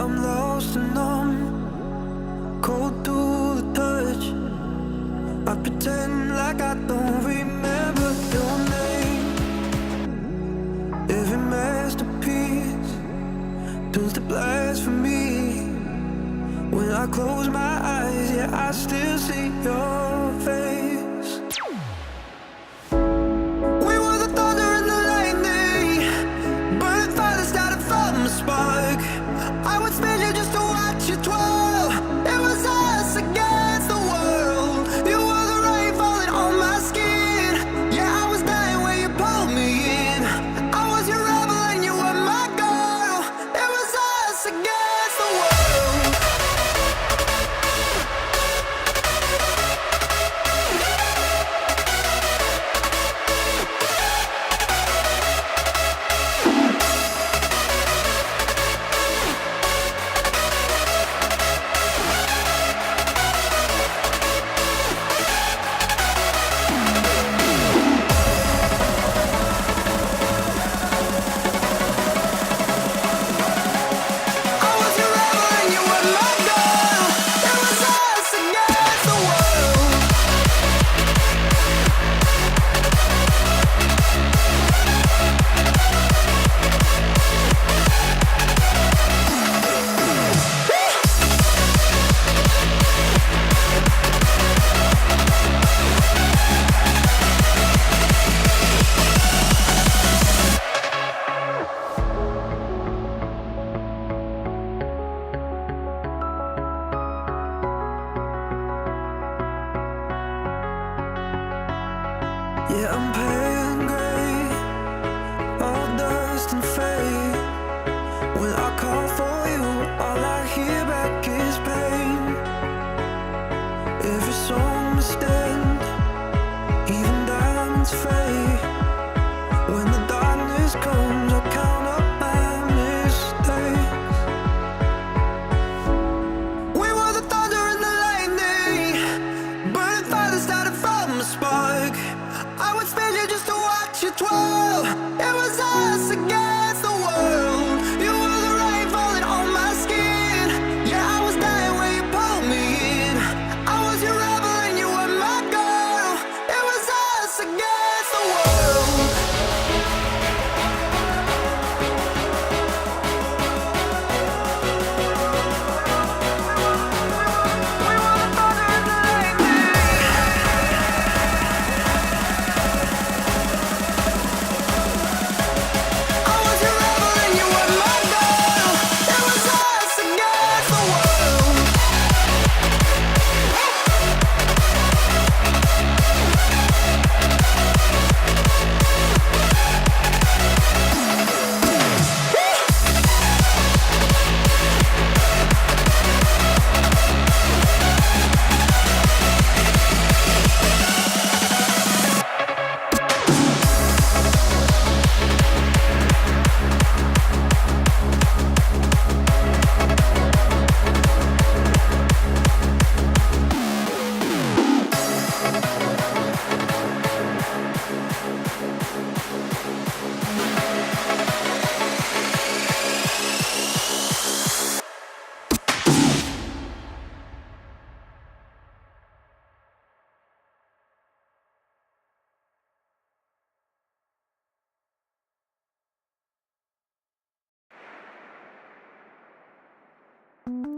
Yeah, I'm lost and numb, cold to the touch. I pretend like I don't remember your name. Every masterpiece turns to blasphemy. When I close my eyes, yeah, I still see your face. We were the thunder and the lightning, burning fire started from a spark. I would spend you just to watch you twirl. It was us against the world. You were the rain falling on my skin. Yeah, I was dying when you pulled me in. I was your rebel and you were my girl. It was us against the world. Yeah, I'm pale and gray, all dust and fade. When I call for you, all I hear back is pain. Every song must end, even diamonds fade. When the darkness comes, I'll count up my mistakes. We were the thunder and the lightning, burning fire that started from a spark. I would spend you just to watch you twirl. It was us against the world. You were the rain falling on my skin. Yeah, I was dying when you pulled me in. I was your rebel and you were my girl. It was us against the world. We were the thunder and the lightning. I was your rebel and you were my girl. It was us against the world.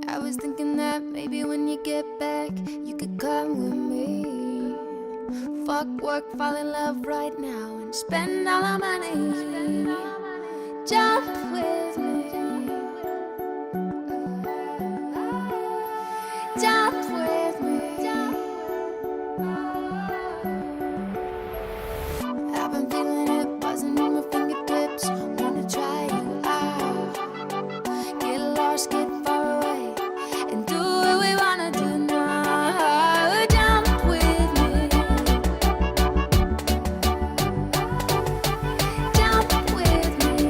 I was thinking that maybe when you get back, you could come with me. Fuck work, fall in love right now, and spend all our money. Jump with me. Jump with me. I've been feeling it buzzing in my fingertips. Wanna try you out. Get lost, get far away, and do what we wanna do now. Jump with me. Jump with me.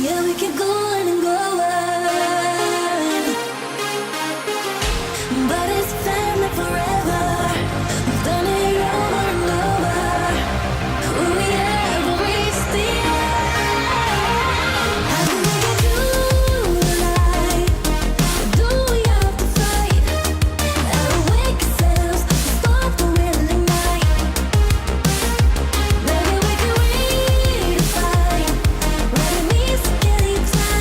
yeah, we keep going and going. But it's time like forever. We've done it over and over. Will we ever reach the end? How can we get through the night? Do we have to fight? Awake ourselves to stop the willing night. Maybe we can redefine what it means to get inside.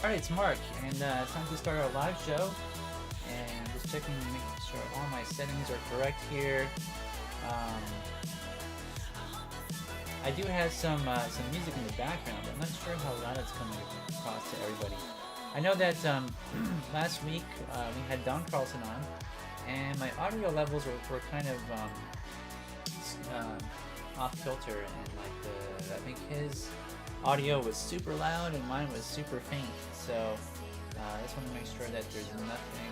Alright, it's Mark, and it's time to start our live show. And just checking, making sure all my settings are correct here. I do have some music in the background, but I'm not sure how loud it's coming across to everybody. I know that last week we had Don Carlson on, and my audio levels were kind of off kilter, and I think his audio was super loud and mine was super faint. So I just want to make sure that there's nothing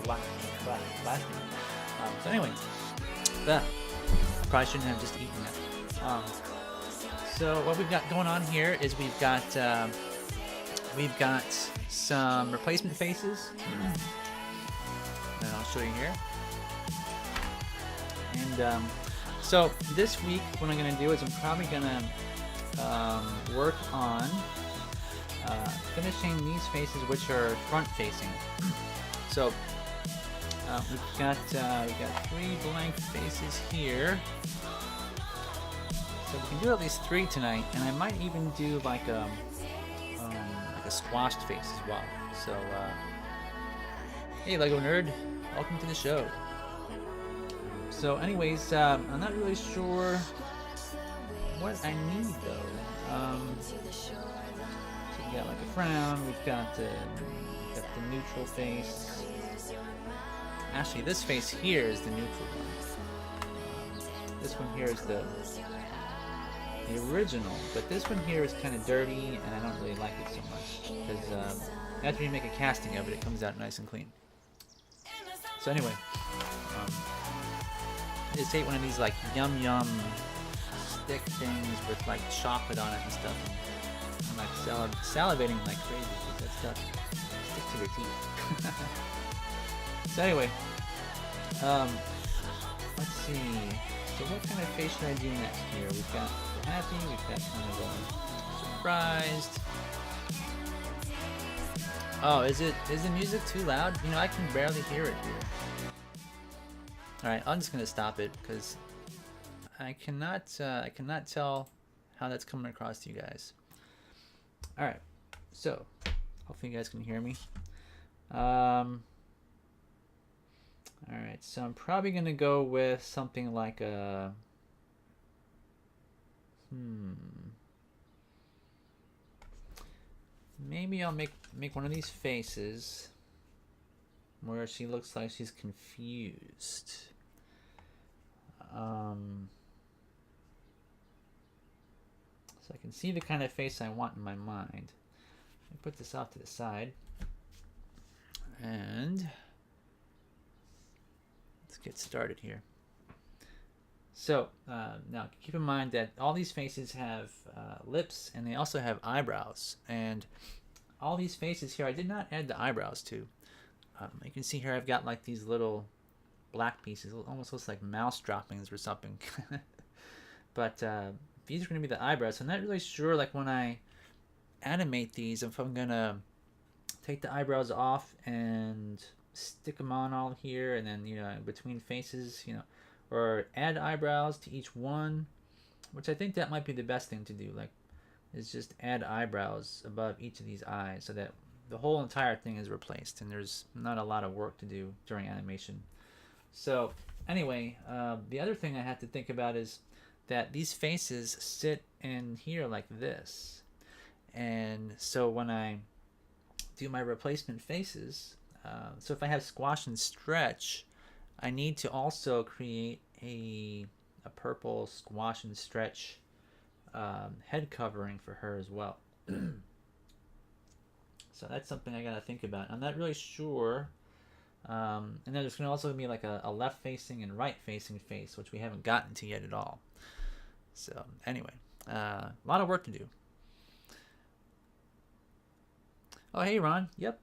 blasting. So anyway, probably shouldn't have just eaten that. So what we've got going on here is we've got some replacement faces, and I'll show you here. And so this week, what I'm going to do is I'm probably going to work on finishing these faces, which are front facing. So we've got 3 blank faces here. So we can do at least 3 tonight, and I might even do like a squashed face as well. So hey, Lego nerd, welcome to the show. So anyways, I'm not really sure what I need though. So we got like a frown, we've got the neutral face. Actually, this face here is the neutral one. This one here is the original, but this one here is kind of dirty, and I don't really like it so much because after you make a casting of it, it comes out nice and clean. So anyway, I just ate one of these like yum stick things with like chocolate on it and stuff, and I'm like salivating like crazy because that stuff sticks to your teeth. So anyway, let's see. So what kind of face should I do next here? We've got happy, we've got kind of surprised. Oh, is the music too loud? You know, I can barely hear it here. Alright, I'm just gonna stop it because I cannot tell how that's coming across to you guys. Alright, so hopefully you guys can hear me. Alright, so I'm probably gonna go with something like a maybe I'll make one of these faces where she looks like she's confused. So I can see the kind of face I want in my mind. Let me put this off to the side. And let's get started here. So now keep in mind that all these faces have lips, and they also have eyebrows. And all these faces here, I did not add the eyebrows to. You can see here I've got like these little black pieces. It almost looks like mouse droppings or something. But these are going to be the eyebrows. So I'm not really sure, like when I animate these, if I'm going to take the eyebrows off and stick them on all here, and then, you know, between faces, you know, or add eyebrows to each one, which I think that might be the best thing to do, like, is just add eyebrows above each of these eyes so that the whole entire thing is replaced and there's not a lot of work to do during animation. So anyway, the other thing I have to think about is that these faces sit in here like this, and so when I do my replacement faces, so if I have squash and stretch, I need to also create a purple squash and stretch head covering for her as well. So that's something I gotta think about. I'm not really sure. And then there's gonna also be like a left facing and right facing face, which we haven't gotten to yet at all. So anyway, a lot of work to do. Oh, hey Ron. Yep.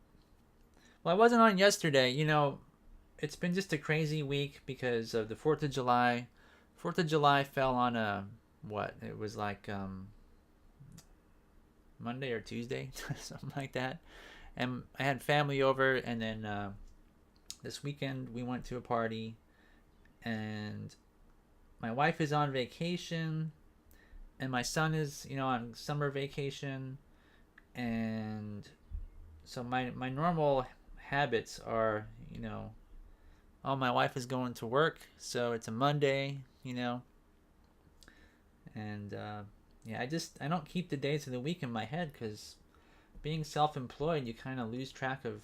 Well, I wasn't on yesterday. You know, it's been just a crazy week because of the 4th of July. 4th of July fell on it was like Monday or Tuesday, something like that. And I had family over, and then this weekend we went to a party, and my wife is on vacation, and my son is, you know, on summer vacation, and so my normal habits are, you know, oh, my wife is going to work, so it's a Monday, you know, and yeah, I don't keep the days of the week in my head because being self-employed, you kind of lose track of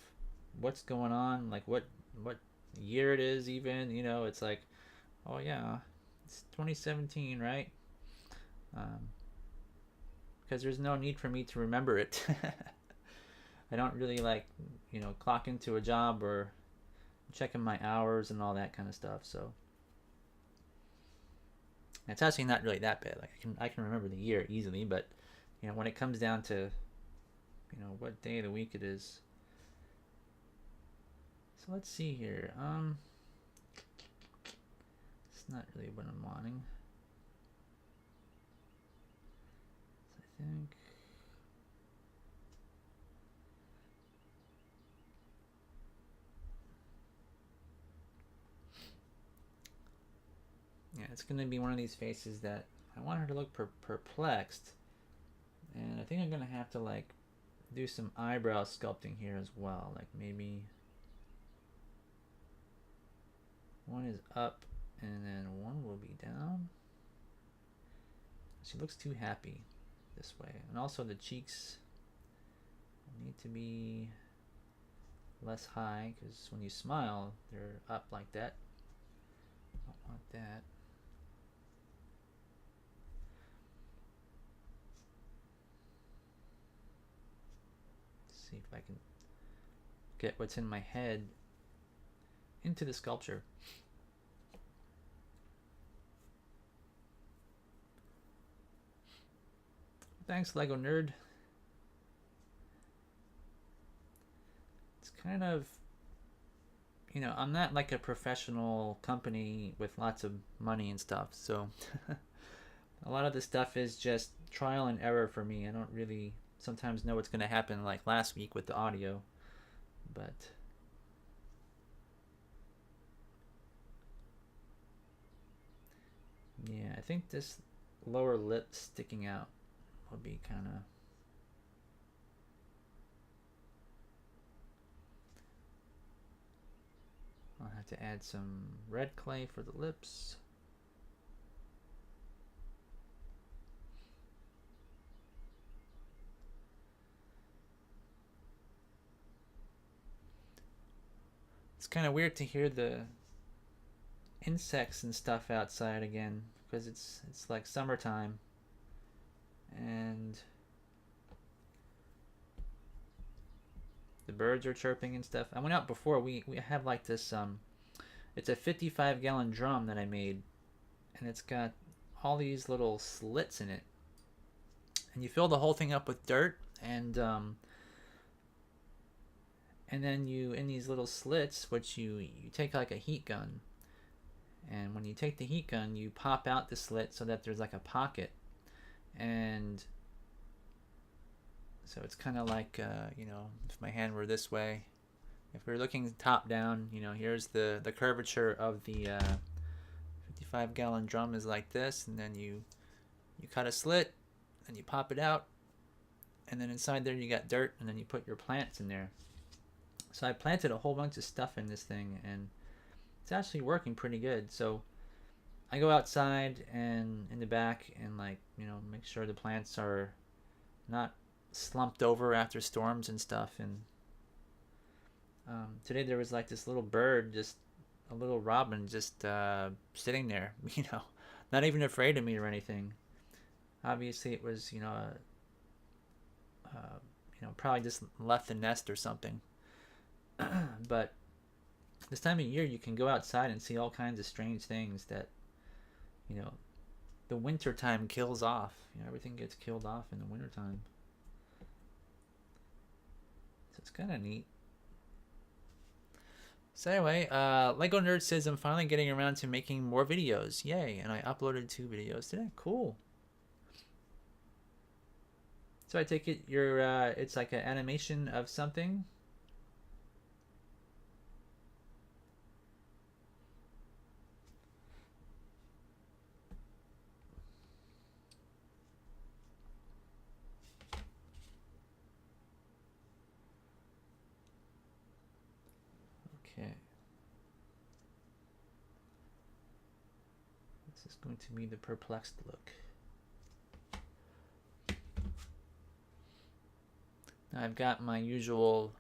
what's going on, like what year it is, even, you know. It's like, oh yeah, it's 2017, right? Because there's no need for me to remember it. I don't really like, you know, clock into a job or checking my hours and all that kind of stuff. So it's actually not really that bad. Like I can remember the year easily, but you know, when it comes down to, you know, what day of the week it is. So let's see here. It's not really what I'm wanting. So I think. Yeah, it's going to be one of these faces that I want her to look perplexed. And I think I'm going to have to, like, do some eyebrow sculpting here as well. Like, maybe one is up and then one will be down. She looks too happy this way. And also the cheeks need to be less high because when you smile, they're up like that. Don't want that. See if I can get what's in my head into the sculpture. Thanks, Lego Nerd. It's kind of, you know, I'm not like a professional company with lots of money and stuff, so a lot of the stuff is just trial and error for me. I don't really sometimes know what's going to happen, like last week with the audio, but yeah, I think this lower lip sticking out would be kind of, I'll have to add some red clay for the lips. It's kind of weird to hear the insects and stuff outside again because it's like summertime and the birds are chirping and stuff. I went out before. We have like this it's a 55-gallon drum that I made, and it's got all these little slits in it, and you fill the whole thing up with dirt, and then you, in these little slits, which you take like a heat gun, and when you take the heat gun, you pop out the slit so that there's like a pocket, and so it's kind of like, you know, if my hand were this way, if we're looking top down, you know, here's the curvature of the 55-gallon drum is like this, and then you cut a slit, and you pop it out, and then inside there you got dirt, and then you put your plants in there. So I planted a whole bunch of stuff in this thing, and it's actually working pretty good. So I go outside and in the back and, like, you know, make sure the plants are not slumped over after storms and stuff. And today there was like this little bird, just a little robin, just sitting there, you know, not even afraid of me or anything. Obviously it was, you know, probably just left the nest or something. But this time of year you can go outside and see all kinds of strange things that, you know, the winter time kills off. You know, everything gets killed off in the winter time. So it's kind of neat. So anyway, Lego Nerd says I'm finally getting around to making more videos. Yay. And I uploaded 2 videos today. Cool. So I take it you're it's like an animation of something. Okay. This is going to be the perplexed look. Now I've got my usual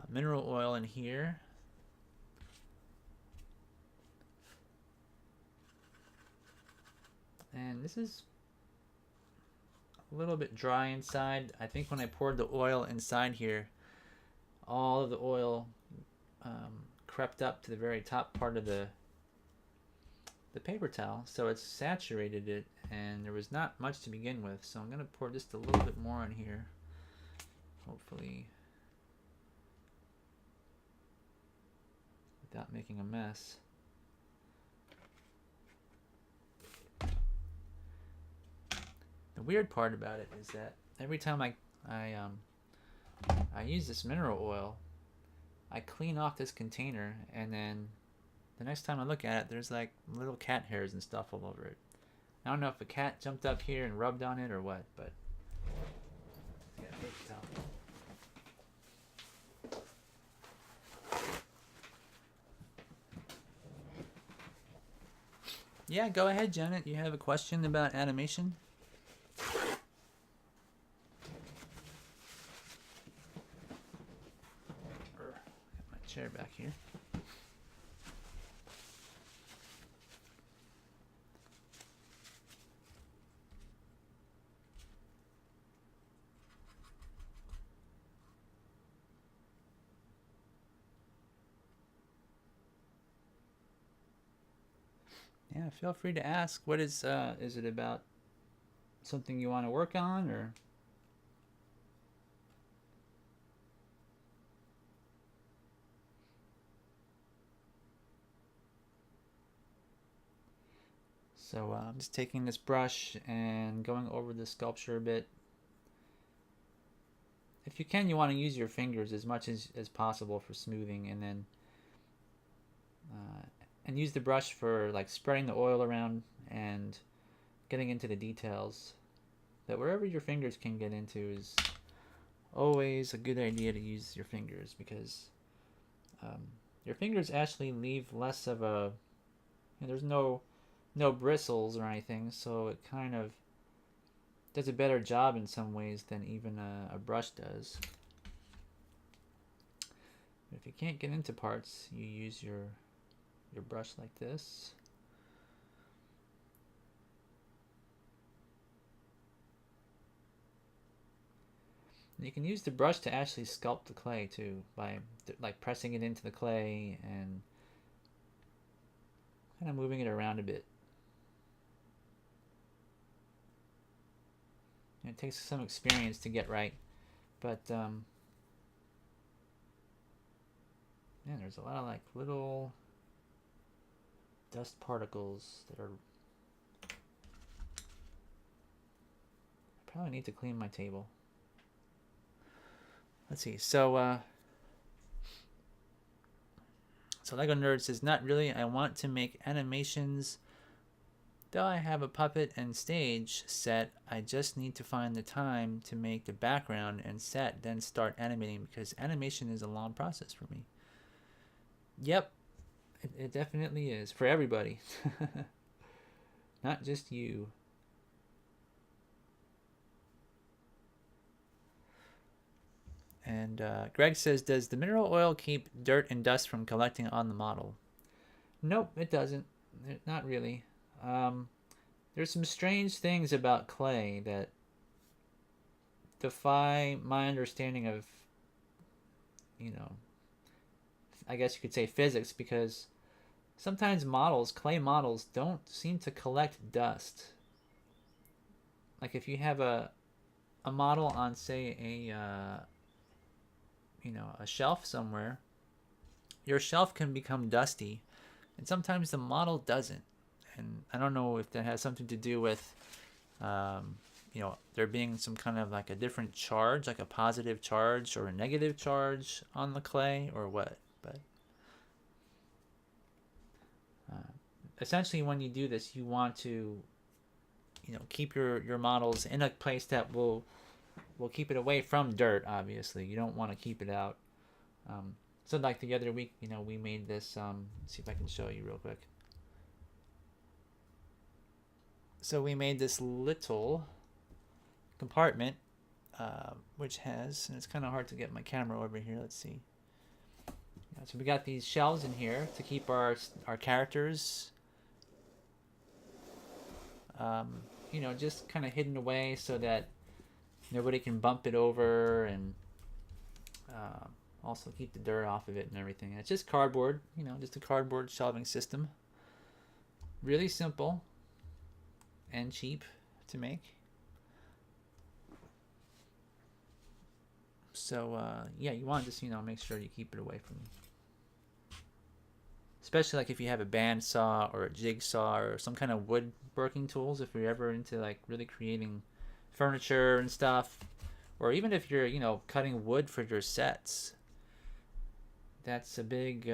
mineral oil in here. And this is a little bit dry inside. I think when I poured the oil inside here, all of the oil crept up to the very top part of the paper towel, so it's saturated it, and there was not much to begin with. So I'm going to pour just a little bit more in here, hopefully without making a mess. The weird part about it is that every time I use this mineral oil, I clean off this container, and then the next time I look at it, there's like little cat hairs and stuff all over it. I don't know if a cat jumped up here and rubbed on it or what, but yeah, paper towel. Yeah, go ahead, Janet. You have a question about animation? Got my chair back here. Yeah, feel free to ask. What is it about something you want to work on, or? So I'm just taking this brush and going over the sculpture a bit. If you can, you want to use your fingers as much as possible for smoothing, and then and use the brush for like spreading the oil around and getting into the details. That wherever your fingers can get into is always a good idea to use your fingers, because your fingers actually leave less of a, there's no bristles or anything, so it kind of does a better job in some ways than even a brush does. But if you can't get into parts, you use your brush like this. And you can use the brush to actually sculpt the clay too, by like pressing it into the clay and kind of moving it around a bit. And it takes some experience to get right, but yeah, there's a lot of like little dust particles that are. I probably need to clean my table. Let's see. So Lego Nerd says, not really. I want to make animations. Though I have a puppet and stage set, I just need to find the time to make the background and set, then start animating, because animation is a long process for me. Yep, it definitely is for everybody. Not just you. And Greg says, does the mineral oil keep dirt and dust from collecting on the model? Nope, it doesn't. Not really. There's some strange things about clay that defy my understanding of, I guess you could say physics, because sometimes clay models don't seem to collect dust. Like if you have a model on, say, a shelf somewhere, your shelf can become dusty, and sometimes the model doesn't. And I don't know if that has something to do with, there being some kind of like a different charge, like a positive charge or a negative charge on the clay, or what. But essentially, when you do this, you want to, keep your models in a place that will keep it away from dirt. Obviously, you don't want to keep it out. So like the other week, you know, we made this, see if I can show you real quick. So we made this little compartment, which has, and it's kind of hard to get my camera over here. Let's see. Yeah, so we got these shelves in here to keep our characters, you know, just kind of hidden away so that nobody can bump it over, and also keep the dirt off of it and everything. And it's just cardboard, you know, just a cardboard shelving system. Really simple and cheap to make. So yeah, you want to just, you know, make sure you keep it away from, especially like if you have a bandsaw or a jigsaw or some kind of woodworking tools, if you're ever into like really creating furniture and stuff, or even if you're, you know, cutting wood for your sets. That's a big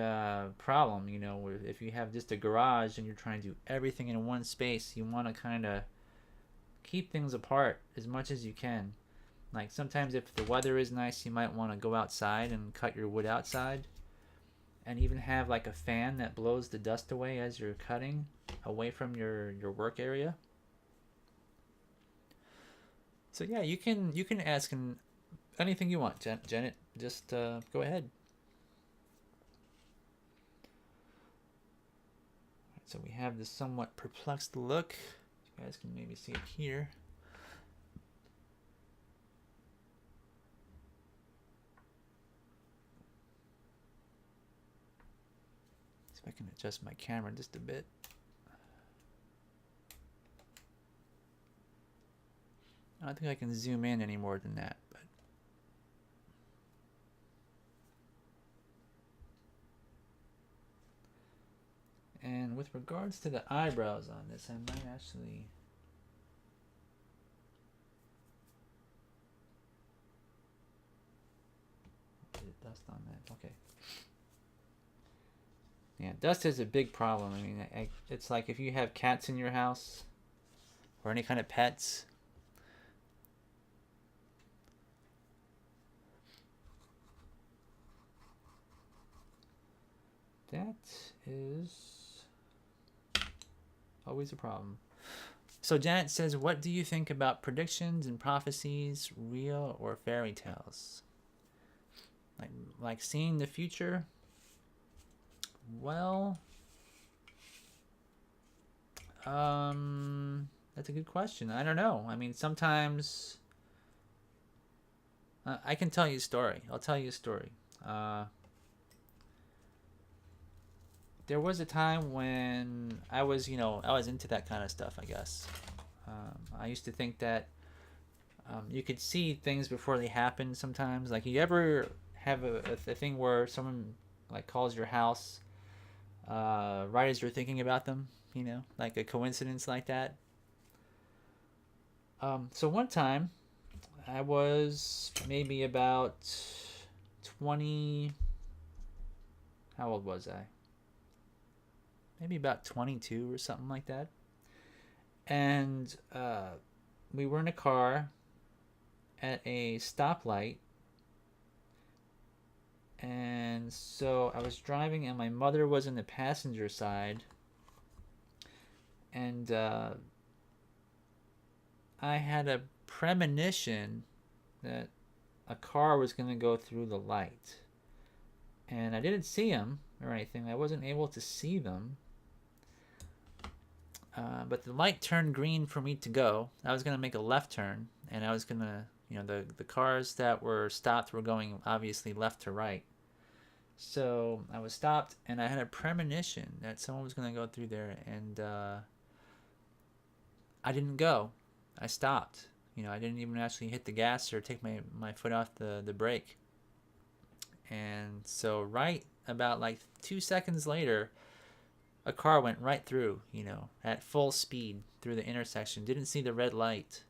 problem, you know, if you have just a garage and you're trying to do everything in one space. You want to kind of keep things apart as much as you can. Like sometimes if the weather is nice, you might want to go outside and cut your wood outside, and even have like a fan that blows the dust away as you're cutting away from your work area. So yeah, you can ask anything you want, Janet. Just go ahead. So we have this somewhat perplexed look. You guys can maybe see it here. See if I can adjust my camera just a bit. I don't think I can zoom in any more than that, but and with regards to the eyebrows on this, I might actually dust on that. Okay. Yeah, dust is a big problem. I mean, it's like if you have cats in your house or any kind of pets. That is always a problem. So Janet says, what do you think about predictions and prophecies, real or fairy tales? Like seeing the future? Well, that's a good question. I don't know. I mean, sometimes I can tell you a story. I'll tell you a story. There was a time when I was, you know, I was into that kind of stuff, I guess. I used to think that you could see things before they happen sometimes. Like, you ever have a thing where someone like calls your house right as you're thinking about them, you know, like a coincidence like that? So one time I was maybe about 20, how old was I? Maybe about 22 or something like that. And we were in a car at a stoplight. And so I was driving and my mother was in the passenger side. And I had a premonition that a car was going to go through the light. And I didn't see them or anything. I wasn't able to see them. But the light turned green for me to go. I was going to make a left turn, and I was going to, you know, the cars that were stopped were going obviously left to right. So I was stopped, and I had a premonition that someone was going to go through there, and I didn't go. I stopped. You know, I didn't even actually hit the gas or take my foot off the brake. And so right about like 2 seconds later, a car went right through, you know, at full speed through the intersection. Didn't see the red light.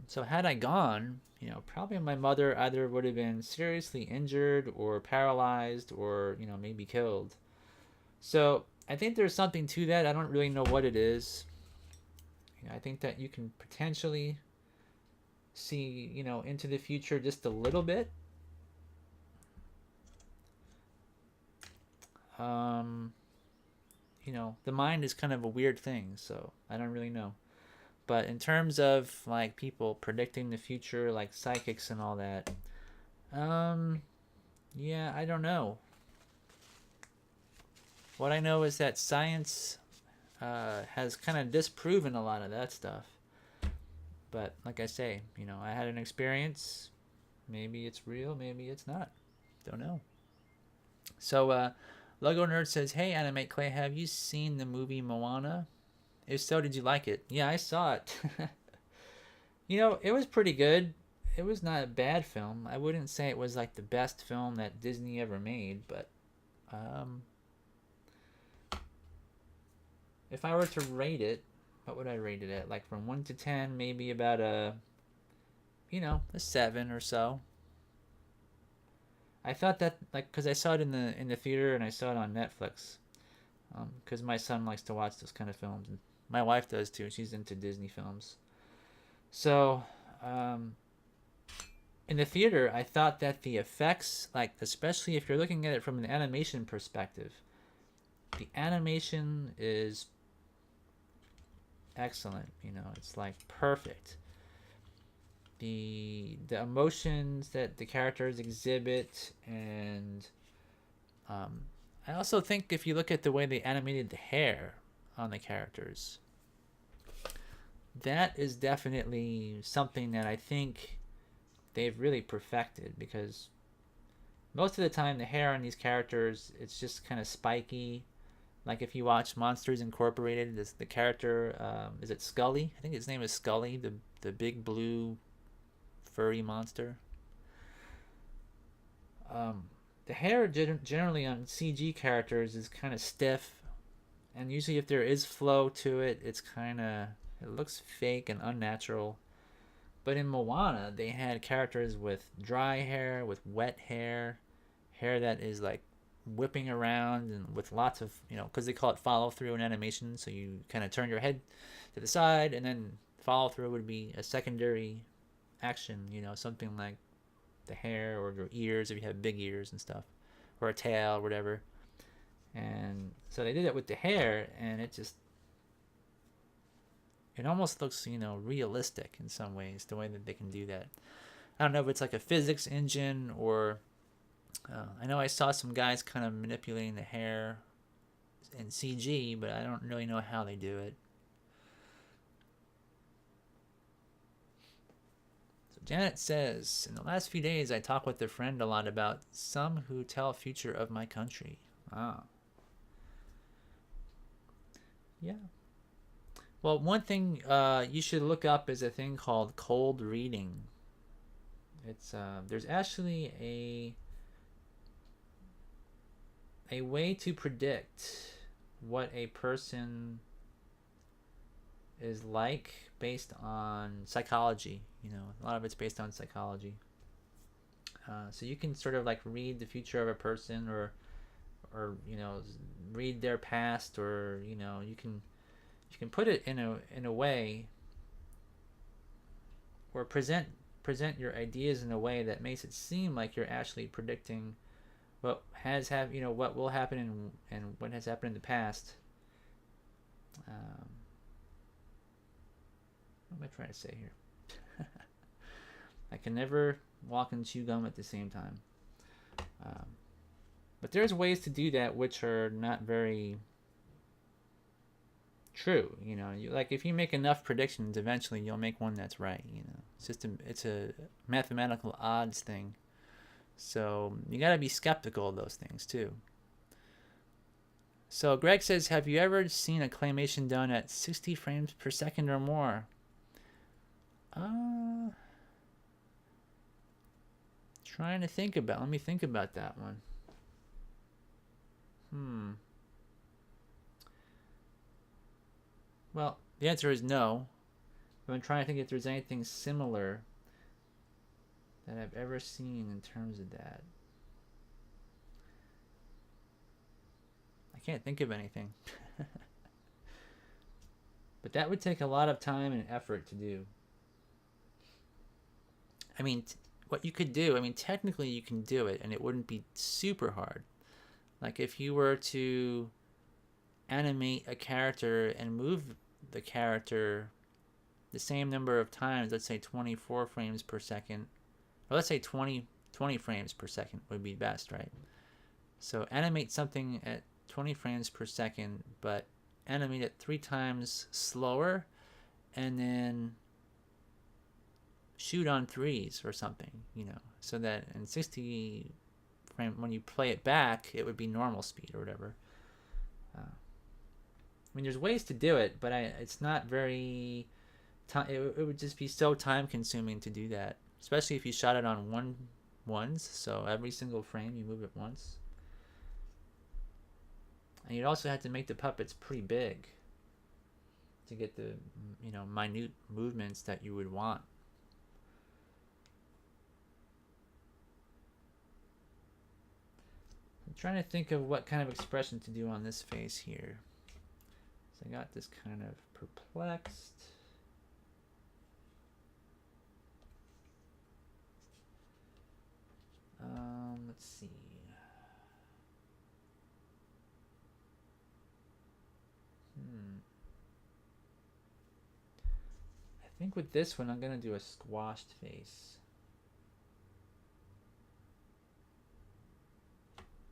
So had I gone, you know, probably my mother either would have been seriously injured or paralyzed or, you know, maybe killed. So I think there's something to that. I don't really know what it is. You know, I think that you can potentially see, you know, into the future just a little bit. you know, the mind is kind of a weird thing, so I don't really know. But in terms of like people predicting the future, like psychics and all that, yeah, I don't know. What I know is that science has kind of disproven a lot of that stuff. But like I say, you know, I had an experience. Maybe it's real, maybe it's not. Don't know. So, Logo Nerd says, "Hey, Animate Clay, have you seen the movie Moana? If so, did you like it?" Yeah, I saw it. You know, it was pretty good. It was not a bad film. I wouldn't say it was like the best film that Disney ever made, but um, if I were to rate it, what would I rate it at? Like from 1 to 10, maybe about a, you know, a 7 or so. I thought that, like, because I saw it in the theater and I saw it on Netflix, because my son likes to watch those kind of films, and my wife does too. She's into Disney films. So, in the theater, I thought that the effects, like, especially if you're looking at it from an animation perspective, the animation is excellent. You know, it's like perfect. The emotions that the characters exhibit, and I also think if you look at the way they animated the hair on the characters, that is definitely something that I think they've really perfected, because most of the time the hair on these characters, it's just kind of spiky. Like if you watch Monsters Incorporated, the character, is it Scully? I think his name is Scully, the big blue furry monster. The hair generally on CG characters is kind of stiff, and usually if there is flow to it, it looks fake and unnatural. But in Moana, they had characters with dry hair, with wet hair, hair that is like whipping around, and with lots of, you know, because they call it follow through in animation, so you kind of turn your head to the side, and then follow through would be a secondary action, you know, something like the hair or your ears if you have big ears and stuff, or a tail or whatever. And so they did that with the hair, and it almost looks, you know, realistic in some ways, the way that they can do that. I don't know if it's like a physics engine, or I know I saw some guys kind of manipulating the hair in CG, but I don't really know how they do it. So Janet says, "In the last few days, I talked with a friend a lot about some who tell future of my country." Ah. Yeah. Well, one thing you should look up is a thing called cold reading. It's there's actually a way to predict what a person is like based on psychology. You know, a lot of it's based on psychology. So you can sort of like read the future of a person, or you know, read their past, or you know, you can put it in a way, or present your ideas in a way that makes it seem like you're actually predicting what you know, what will happen, and what has happened in the past. What am I trying to say here? I can never walk and chew gum at the same time. But there's ways to do that which are not very true. You know, like if you make enough predictions, eventually you'll make one that's right. You know, it's a mathematical odds thing. So you got to be skeptical of those things too. So Greg says, "Have you ever seen a claymation done at 60 frames per second or more?" Trying to think about. Let me think about that one. Well, the answer is no. But I'm trying to think if there's anything similar that I've ever seen in terms of that. I can't think of anything. But that would take a lot of time and effort to do. I mean, what you could do, I mean, technically you can do it, and it wouldn't be super hard. Like if you were to animate a character and move the character the same number of times, let's say 24 frames per second, or let's say 20 frames per second would be best, right? So animate something at 20 frames per second, but animate it 3 times slower, and then shoot on 3s or something, so that in 60 frame, when you play it back, it would be normal speed or whatever. I mean, there's ways to do it, but it's not very it would just be so time consuming to do that, especially if you shot it on ones, so every single frame you move it once. And you'd also have to make the puppets pretty big to get the minute movements that you would want. I'm trying to think of what kind of expression to do on this face here. So I got this kind of perplexed. Let's see. I think with this one, I'm going to do a squashed face.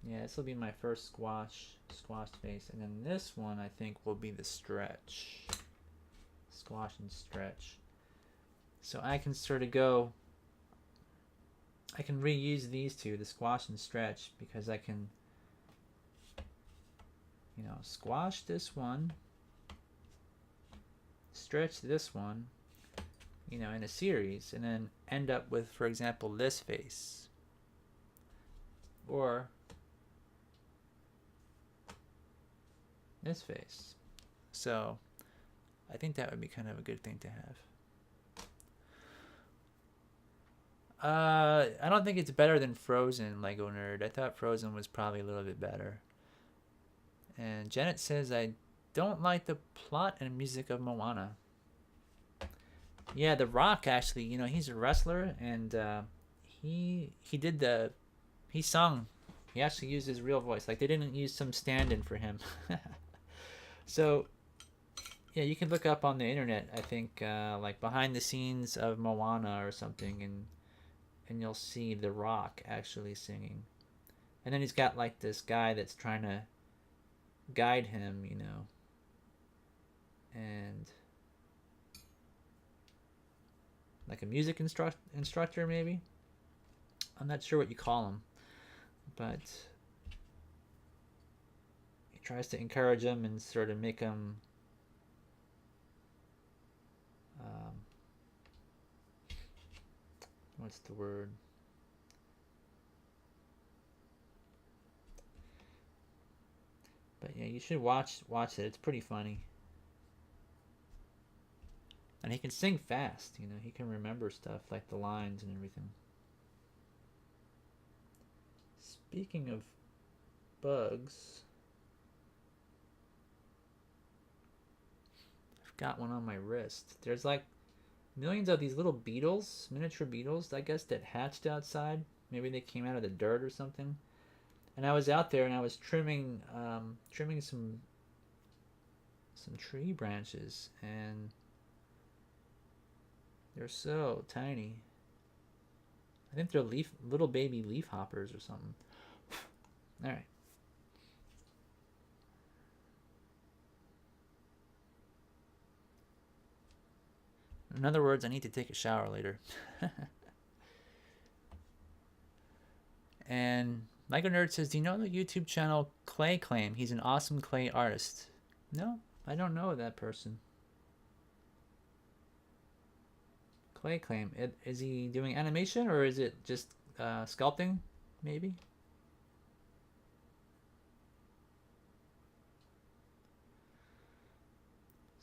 Yeah, this will be my first squashed face. And then this one, I think, will be the stretch. Squash and stretch. So I can sort of go... I can reuse these two, the squash and stretch, because I can, squash this one, stretch this one, in a series, and then end up with, for example, this face. Or this face. So I think that would be kind of a good thing to have. I don't think it's better than Frozen, Lego Nerd. I thought Frozen was probably a little bit better. And Janet says, I don't like the plot and music of Moana. Yeah, The Rock, actually, he's a wrestler, and he sung. He actually used his real voice. Like, they didn't use some stand-in for him. So, yeah, you can look up on the internet, I think, like behind the scenes of Moana or something, and you'll see The Rock actually singing. And then he's got like this guy that's trying to guide him, and like a music instructor maybe. I'm not sure what you call him, but he tries to encourage him and sort of make him what's the word? But yeah, you should watch it. It's pretty funny. And he can sing fast, he can remember stuff like the lines and everything. Speaking of bugs, I've got one on my wrist. There's like millions of these little beetles, miniature beetles, I guess, that hatched outside. Maybe they came out of the dirt or something. And I was out there and I was trimming some tree branches, and they're so tiny. I think they're little baby leaf hoppers or something. All right. In other words, I need to take a shower later. And Lego Nerd says, do you know the YouTube channel Claym? He's an awesome clay artist. No, I don't know that person. Claym. Is he doing animation, or is it just sculpting, maybe?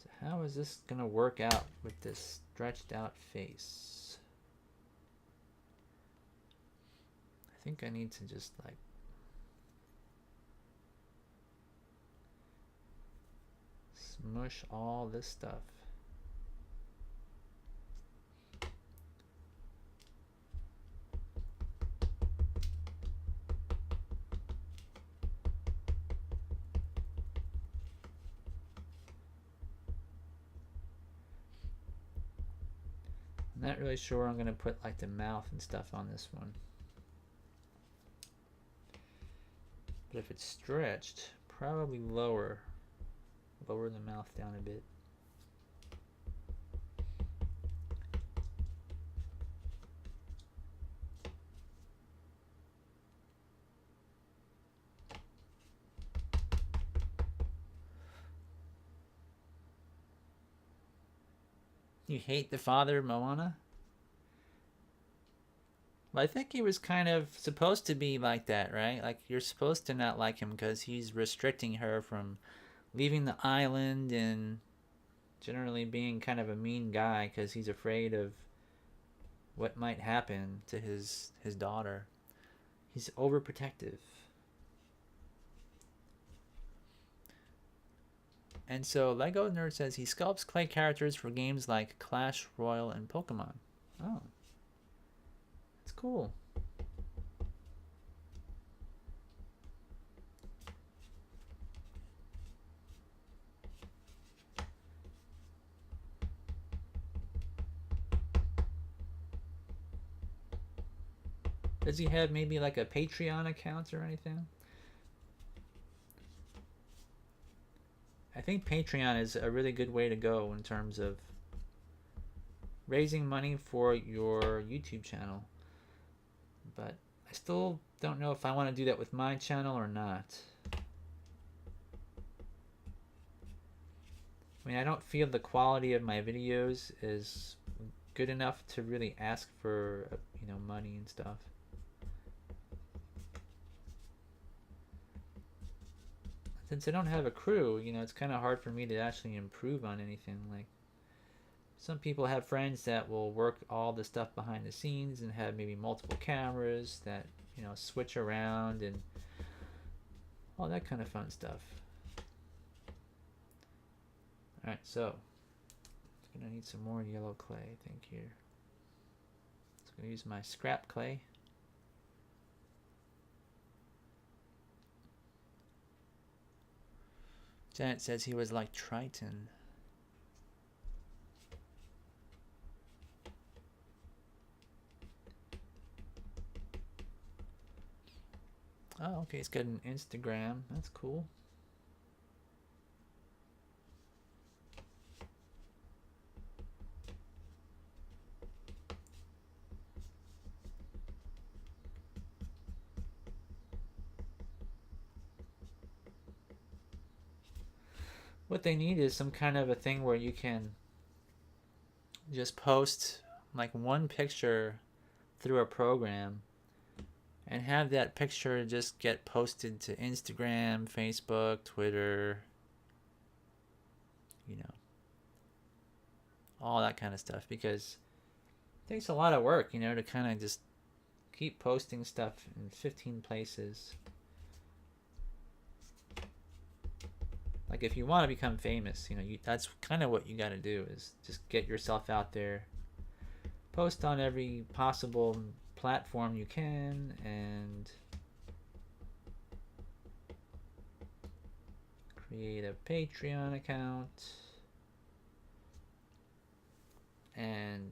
So how is this going to work out with this stretched out face? I think I need to just like smush all this stuff. Not really sure I'm gonna put like the mouth and stuff on this one. But if it's stretched, probably lower the mouth down a bit. You hate the father of Moana? Well, I think he was kind of supposed to be like that, right? Like, you're supposed to not like him because he's restricting her from leaving the island and generally being kind of a mean guy because he's afraid of what might happen to his daughter. He's overprotective. And so Lego Nerd says he sculpts clay characters for games like Clash Royale and Pokemon. Oh, that's cool. Does he have maybe like a Patreon account or anything? I think Patreon is a really good way to go in terms of raising money for your YouTube channel. But I still don't know if I want to do that with my channel or not. I mean, I don't feel the quality of my videos is good enough to really ask for, money and stuff. Since I don't have a crew, it's kind of hard for me to actually improve on anything. Like, some people have friends that will work all the stuff behind the scenes and have maybe multiple cameras that, switch around and all that kind of fun stuff. Alright, so I'm going to need some more yellow clay, I think, here. So I'm going to use my scrap clay. Janet says he was like Triton. Oh, okay, he's got an Instagram. That's cool. What they need is some kind of a thing where you can just post like one picture through a program and have that picture just get posted to Instagram, Facebook, Twitter, all that kind of stuff, because it takes a lot of work, to kind of just keep posting stuff in 15 places. Like, if you want to become famous, that's kind of what you got to do, is just get yourself out there, post on every possible platform you can, and create a Patreon account and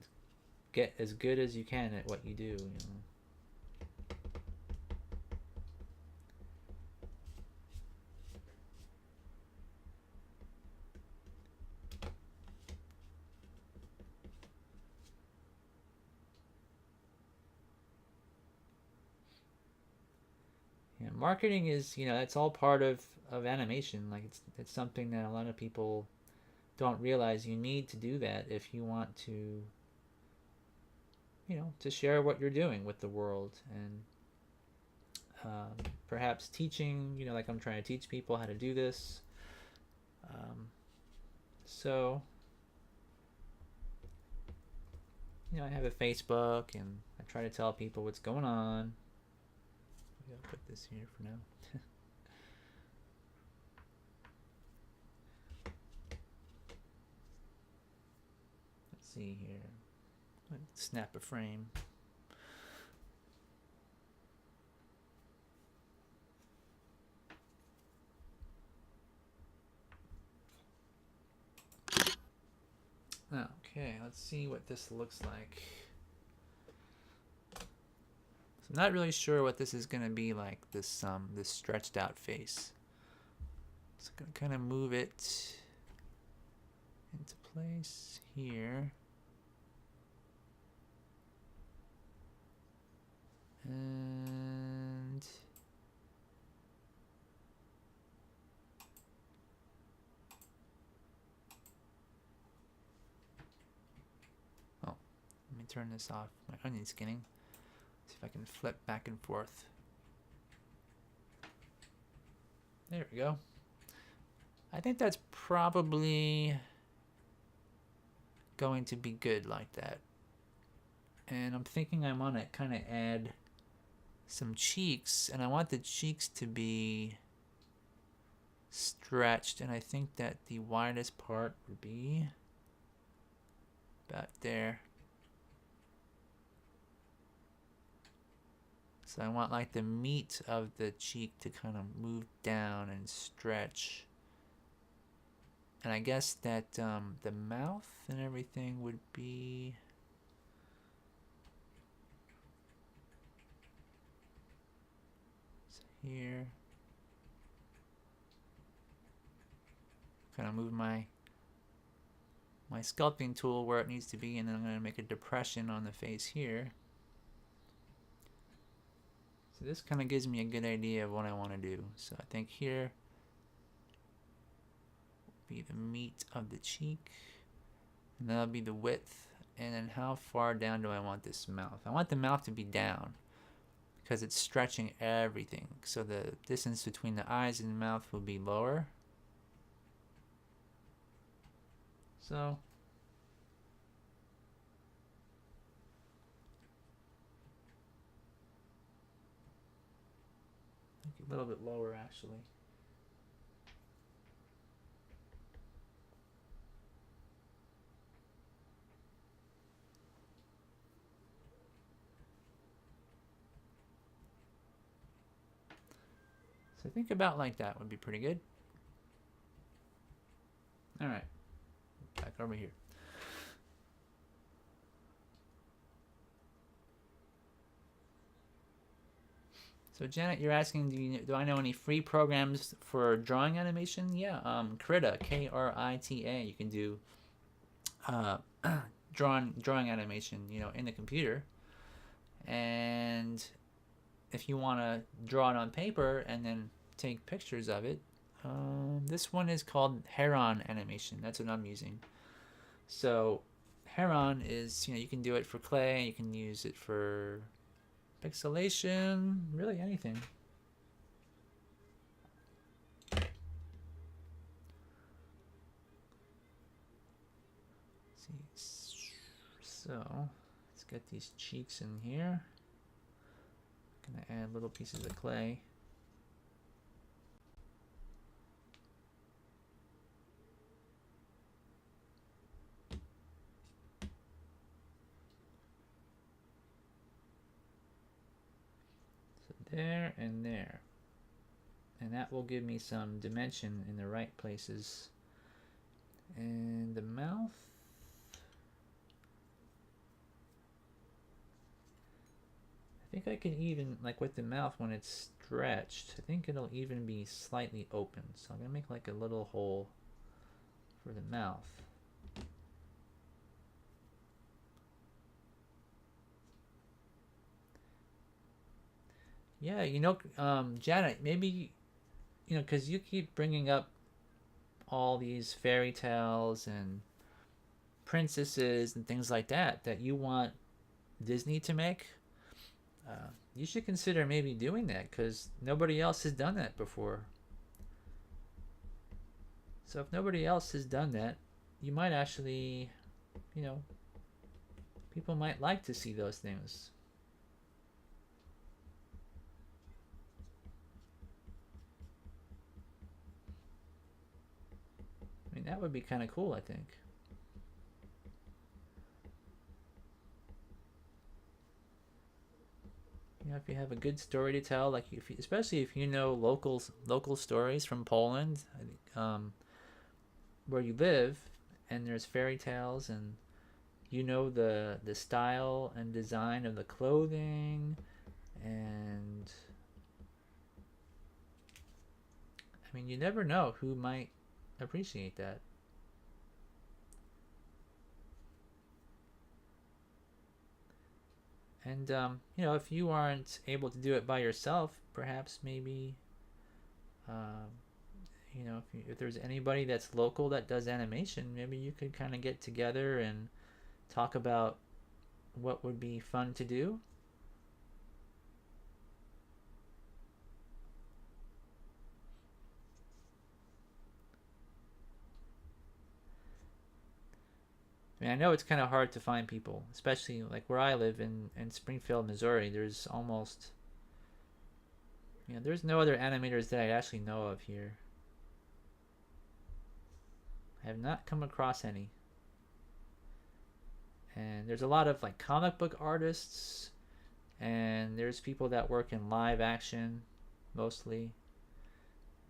get as good as you can at what you do. Marketing is, that's all part of animation. Like, it's something that a lot of people don't realize. You need to do that if you want to, to share what you're doing with the world. And perhaps teaching, like I'm trying to teach people how to do this. So, I have a Facebook and I try to tell people what's going on. I'll put this here for now. Let's see here. Let's snap a frame. Okay, let's see what this looks like. So I'm not really sure what this is gonna be like, this stretched out face. So I'm gonna kind of move it into place here. And oh, let me turn this off, my onion skinning. See if I can flip back and forth. There we go. I think that's probably going to be good like that. And I'm thinking I want to kind of add some cheeks, and I want the cheeks to be stretched, and I think that the widest part would be about there. So I want like the meat of the cheek to kind of move down and stretch. And I guess that the mouth and everything would be here. Kind of move my sculpting tool where it needs to be, and then I'm going to make a depression on the face here. So this kind of gives me a good idea of what I want to do. So I think here will be the meat of the cheek, and that'll be the width. And then how far down do I want this mouth? I want the mouth to be down because it's stretching everything. So the distance between the eyes and the mouth will be lower. So a little bit lower actually. So I think about like that would be pretty good. All right, back over here. So Janet, you're asking, do I know any free programs for drawing animation? Yeah, Krita, Krita. You can do drawing animation, in the computer. And if you want to draw it on paper and then take pictures of it, this one is called Heron Animation. That's what I'm using. So Heron is, you can do it for clay. You can use it for pixelation, really anything. Let's see. So let's get these cheeks in here. Gonna add little pieces of clay. There and there, and that will give me some dimension in the right places. And the mouth, I think I can even, like with the mouth when it's stretched, I think it'll even be slightly open. So I'm gonna make like a little hole for the mouth. Yeah, Janet, maybe, because you keep bringing up all these fairy tales and princesses and things like that you want Disney to make. You should consider maybe doing that because nobody else has done that before. So if nobody else has done that, you might actually, people might like to see those things. I mean, that would be kind of cool, I think. If you have a good story to tell, like especially if you know local stories from Poland, where you live, and there's fairy tales, and you know the style and design of the clothing, and I mean, you never know who might appreciate that. And you know, if you aren't able to do it by yourself, perhaps maybe um, you know, if there's anybody that's local that does animation, maybe you could kind of get together and talk about what would be fun to do. I mean, I know it's kind of hard to find people, especially like where I live in Springfield, Missouri. There's almost, you know, there's no other animators that I actually know of here. I have not come across any. And there's a lot of like comic book artists, and there's people that work in live action mostly.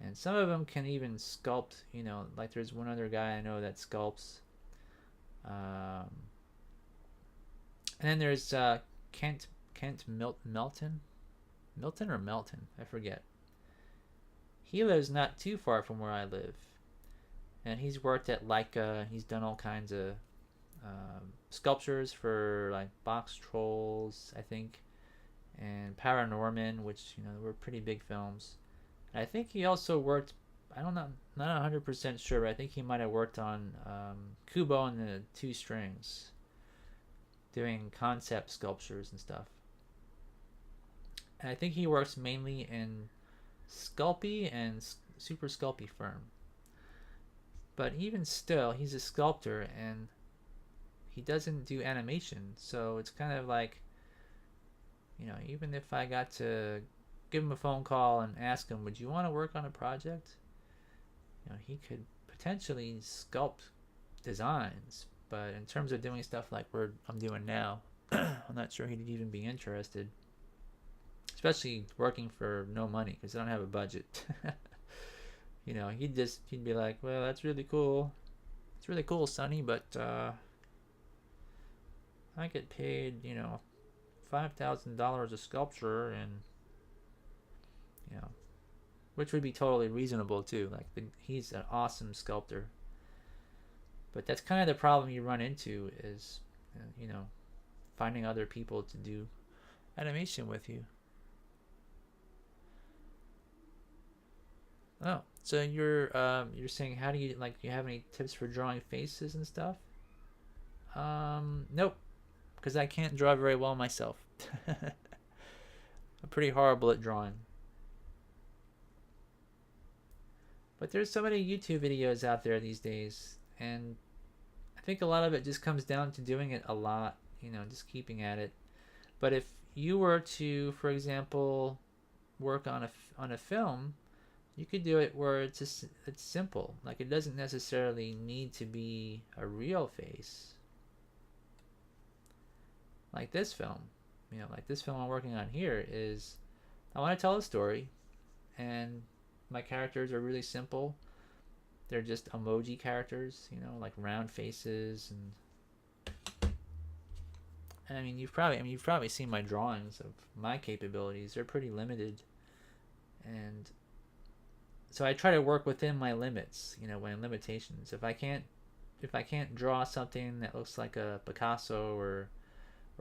And some of them can even sculpt, you know, like there's one other guy I know that sculpts. Um, and then there's Kent Melton or Melton, I forget. He lives not too far from where I live, and he's worked at Leica. He's done all kinds of sculptures for like Box Trolls, I think, and Paranorman, which, you know, were pretty big films. And I think he also worked, I don't know, not 100% sure, but I think he might have worked on Kubo and the Two Strings, doing concept sculptures and stuff. And I think he works mainly in Sculpey and Super Sculpey Firm. But even still, he's a sculptor and he doesn't do animation. So it's kind of like, you know, even if I got to give him a phone call and ask him, would you want to work on a project? You know, he could potentially sculpt designs, but in terms of doing stuff like I'm doing now, I'm not sure he'd even be interested, especially working for no money because I don't have a budget. You know, he'd be like, well, that's really cool. It's really cool, Sonny, but I get paid, you know, $5,000 a sculpture, and you know, which would be totally reasonable too. Like he's an awesome sculptor, but that's kind of the problem you run into is, you know, finding other people to do animation with you. Oh, so you're saying, how do you, like, you have any tips for drawing faces and stuff? Nope, because I can't draw very well myself. I'm pretty horrible at drawing. But there's so many YouTube videos out there these days, and I think a lot of it just comes down to doing it a lot, you know, just keeping at it. But if you were to, for example, work on a film, you could do it where it's simple. Like, it doesn't necessarily need to be a real face. Like this film, you know, like this film I'm working on here is, I want to tell a story, and my characters are really simple. They're just emoji characters, you know, like round faces, and I mean, you've probably seen my drawings of my capabilities. They're pretty limited, and so I try to work within my limits, you know, my limitations. If I can't draw something that looks like a Picasso, or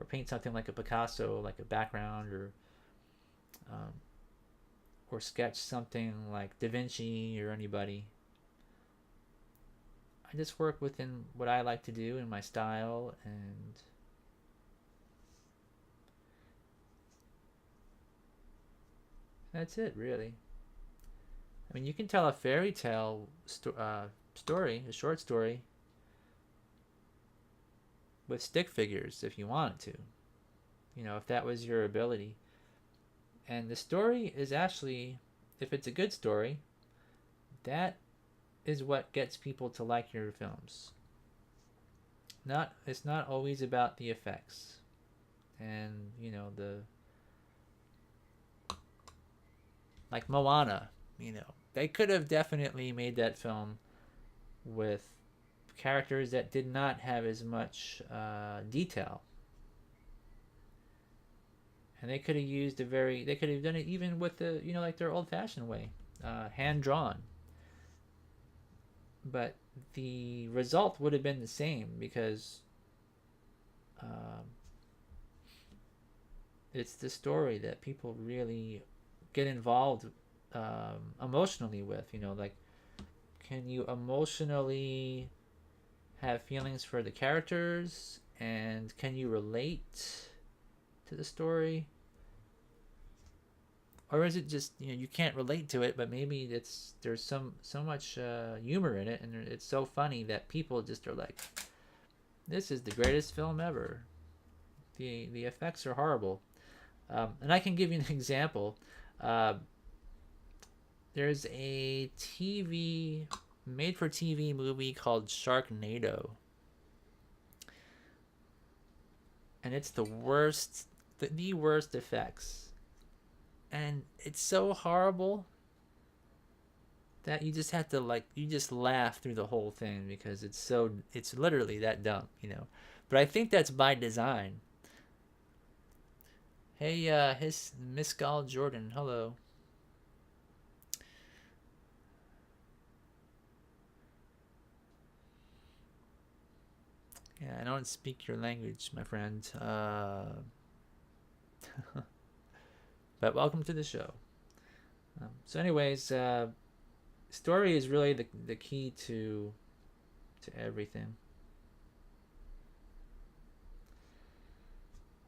paint something like a Picasso, like a background, or sketch something like Da Vinci or anybody, I just work within what I like to do in my style, and that's it, really. I mean, you can tell a fairy tale story, a short story, with stick figures if you wanted to, you know, if that was your ability. And the story is actually, if it's a good story, that is what gets people to like your films. It's not always about the effects, and, you know, like Moana, you know, they could have definitely made that film with characters that did not have as much detail. And they could have used they could have done it even with the, like their old-fashioned way, hand-drawn. But the result would have been the same because it's the story that people really get involved emotionally with. Like, can you emotionally have feelings for the characters, and can you relate to the story? Or is it just, you can't relate to it, but maybe there's so much humor in it, and it's so funny that people just are like, this is the greatest film ever. The effects are horrible. And I can give you an example. There's a made-for-TV movie called Sharknado. And it's the worst effects. And it's so horrible that you just have to, you just laugh through the whole thing because it's literally that dumb, But I think that's by design. Hey, his Miss Gal Jordan, hello. Yeah, I don't speak your language, my friend. But welcome to the show. So anyways, story is really the key to everything.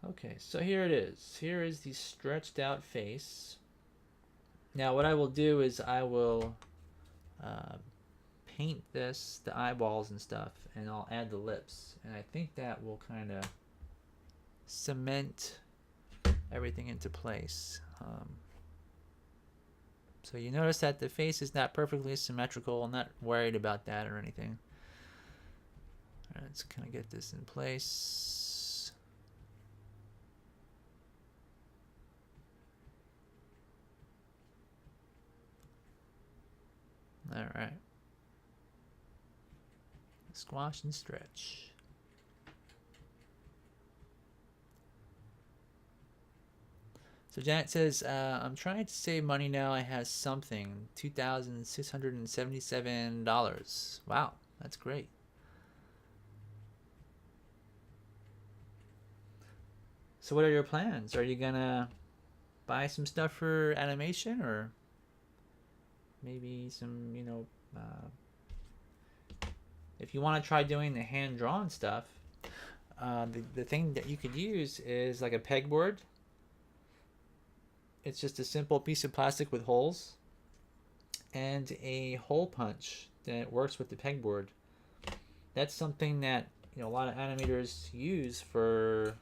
Okay, so here it is. Here is the stretched out face. Now what I will do is I will paint the eyeballs and stuff, and I'll add the lips, and I think that will kind of cement everything into place. So you notice that the face is not perfectly symmetrical. I'm not worried about that or anything. All right, let's kind of get this in place. All right. Squash and stretch. So Janet says, I'm trying to save money now. I have something, $2,677. Wow, that's great. So what are your plans? Are you gonna buy some stuff for animation, or maybe some, if you want to try doing the hand-drawn stuff, the thing that you could use is like a pegboard. It's just a simple piece of plastic with holes and a hole punch that works with the pegboard. That's something that a lot of animators use for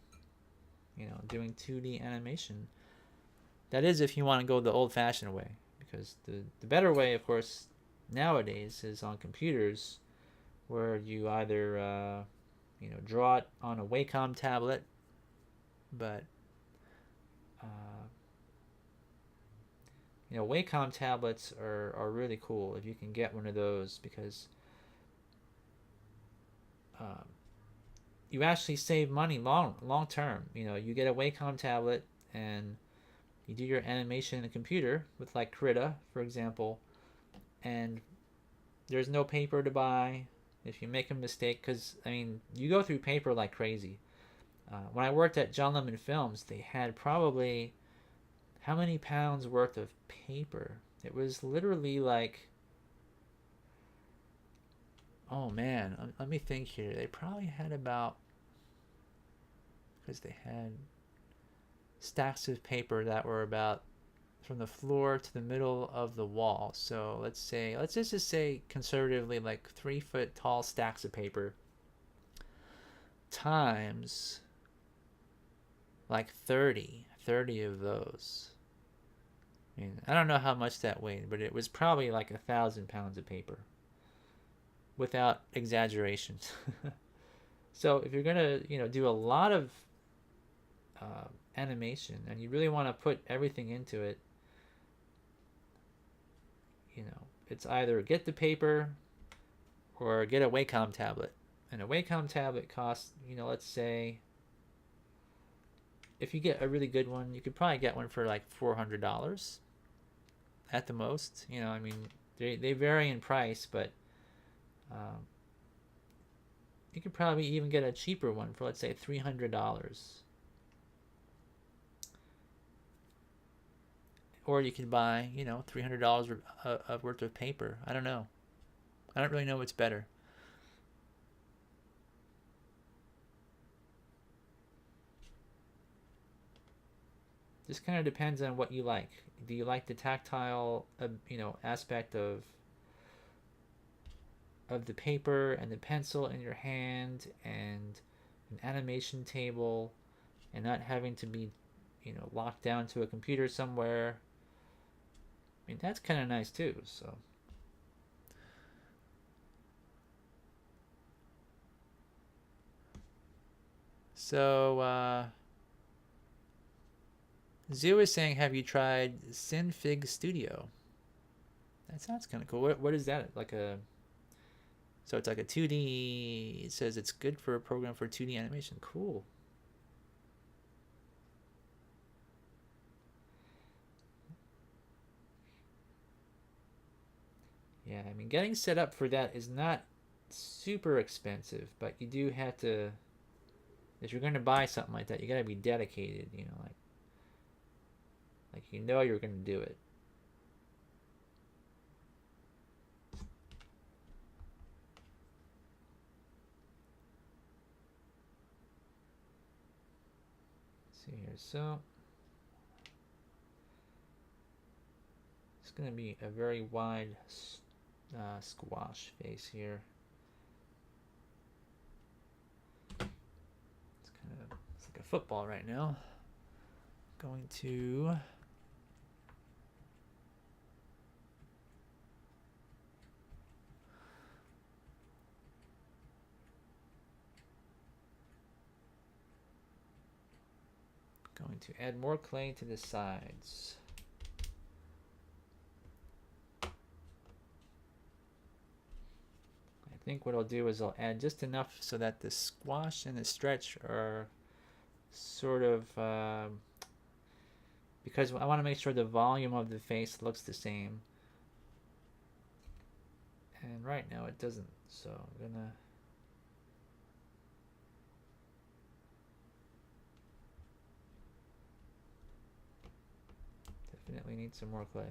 doing 2D animation. That is if you want to go the old-fashioned way, because the better way, of course, nowadays is on computers, where you either draw it on a Wacom tablet, but Wacom tablets are really cool if you can get one of those, because you actually save money long term. You get a Wacom tablet and you do your animation in a computer with like Krita, for example, and there's no paper to buy if you make a mistake, because you go through paper like crazy. When I worked at John Lemon Films, they had probably how many pounds worth of paper? It was literally like, oh man, let me think here. They probably had about, because they had stacks of paper that were about from the floor to the middle of the wall. So let's just say conservatively like 3 foot tall stacks of paper times like 30 of those. I don't know how much that weighed, but it was probably like 1,000 pounds of paper, without exaggeration. So if you're gonna do a lot of animation and you really want to put everything into it, it's either get the paper or get a Wacom tablet. And a Wacom tablet costs, let's say, if you get a really good one, you could probably get one for like $400 at the most. I mean, they vary in price, but you could probably even get a cheaper one for, let's say, $300. Or you could buy, $300 worth of paper. I don't know. I don't really know what's better. Just kind of depends on what you like. Do you like the tactile, aspect of the paper and the pencil in your hand and an animation table and not having to be, locked down to a computer somewhere? I mean, that's kind of nice too, so. So, Zoo is saying, have you tried Synfig Studio? That sounds kind of cool. What is that? So it's like a 2D. It says it's good for a program for 2D animation. Cool. Yeah, I mean, getting set up for that is not super expensive, but you do have to, if you're going to buy something like that, you got to be dedicated, like you're going to do it. Let's see here. So it's going to be a very wide squash face here. It's like a football right now. Going to add more clay to the sides. I think what I'll do is I'll add just enough so that the squash and the stretch are sort of, because I want to make sure the volume of the face looks the same. And right now it doesn't, so I'm gonna definitely need some more clay.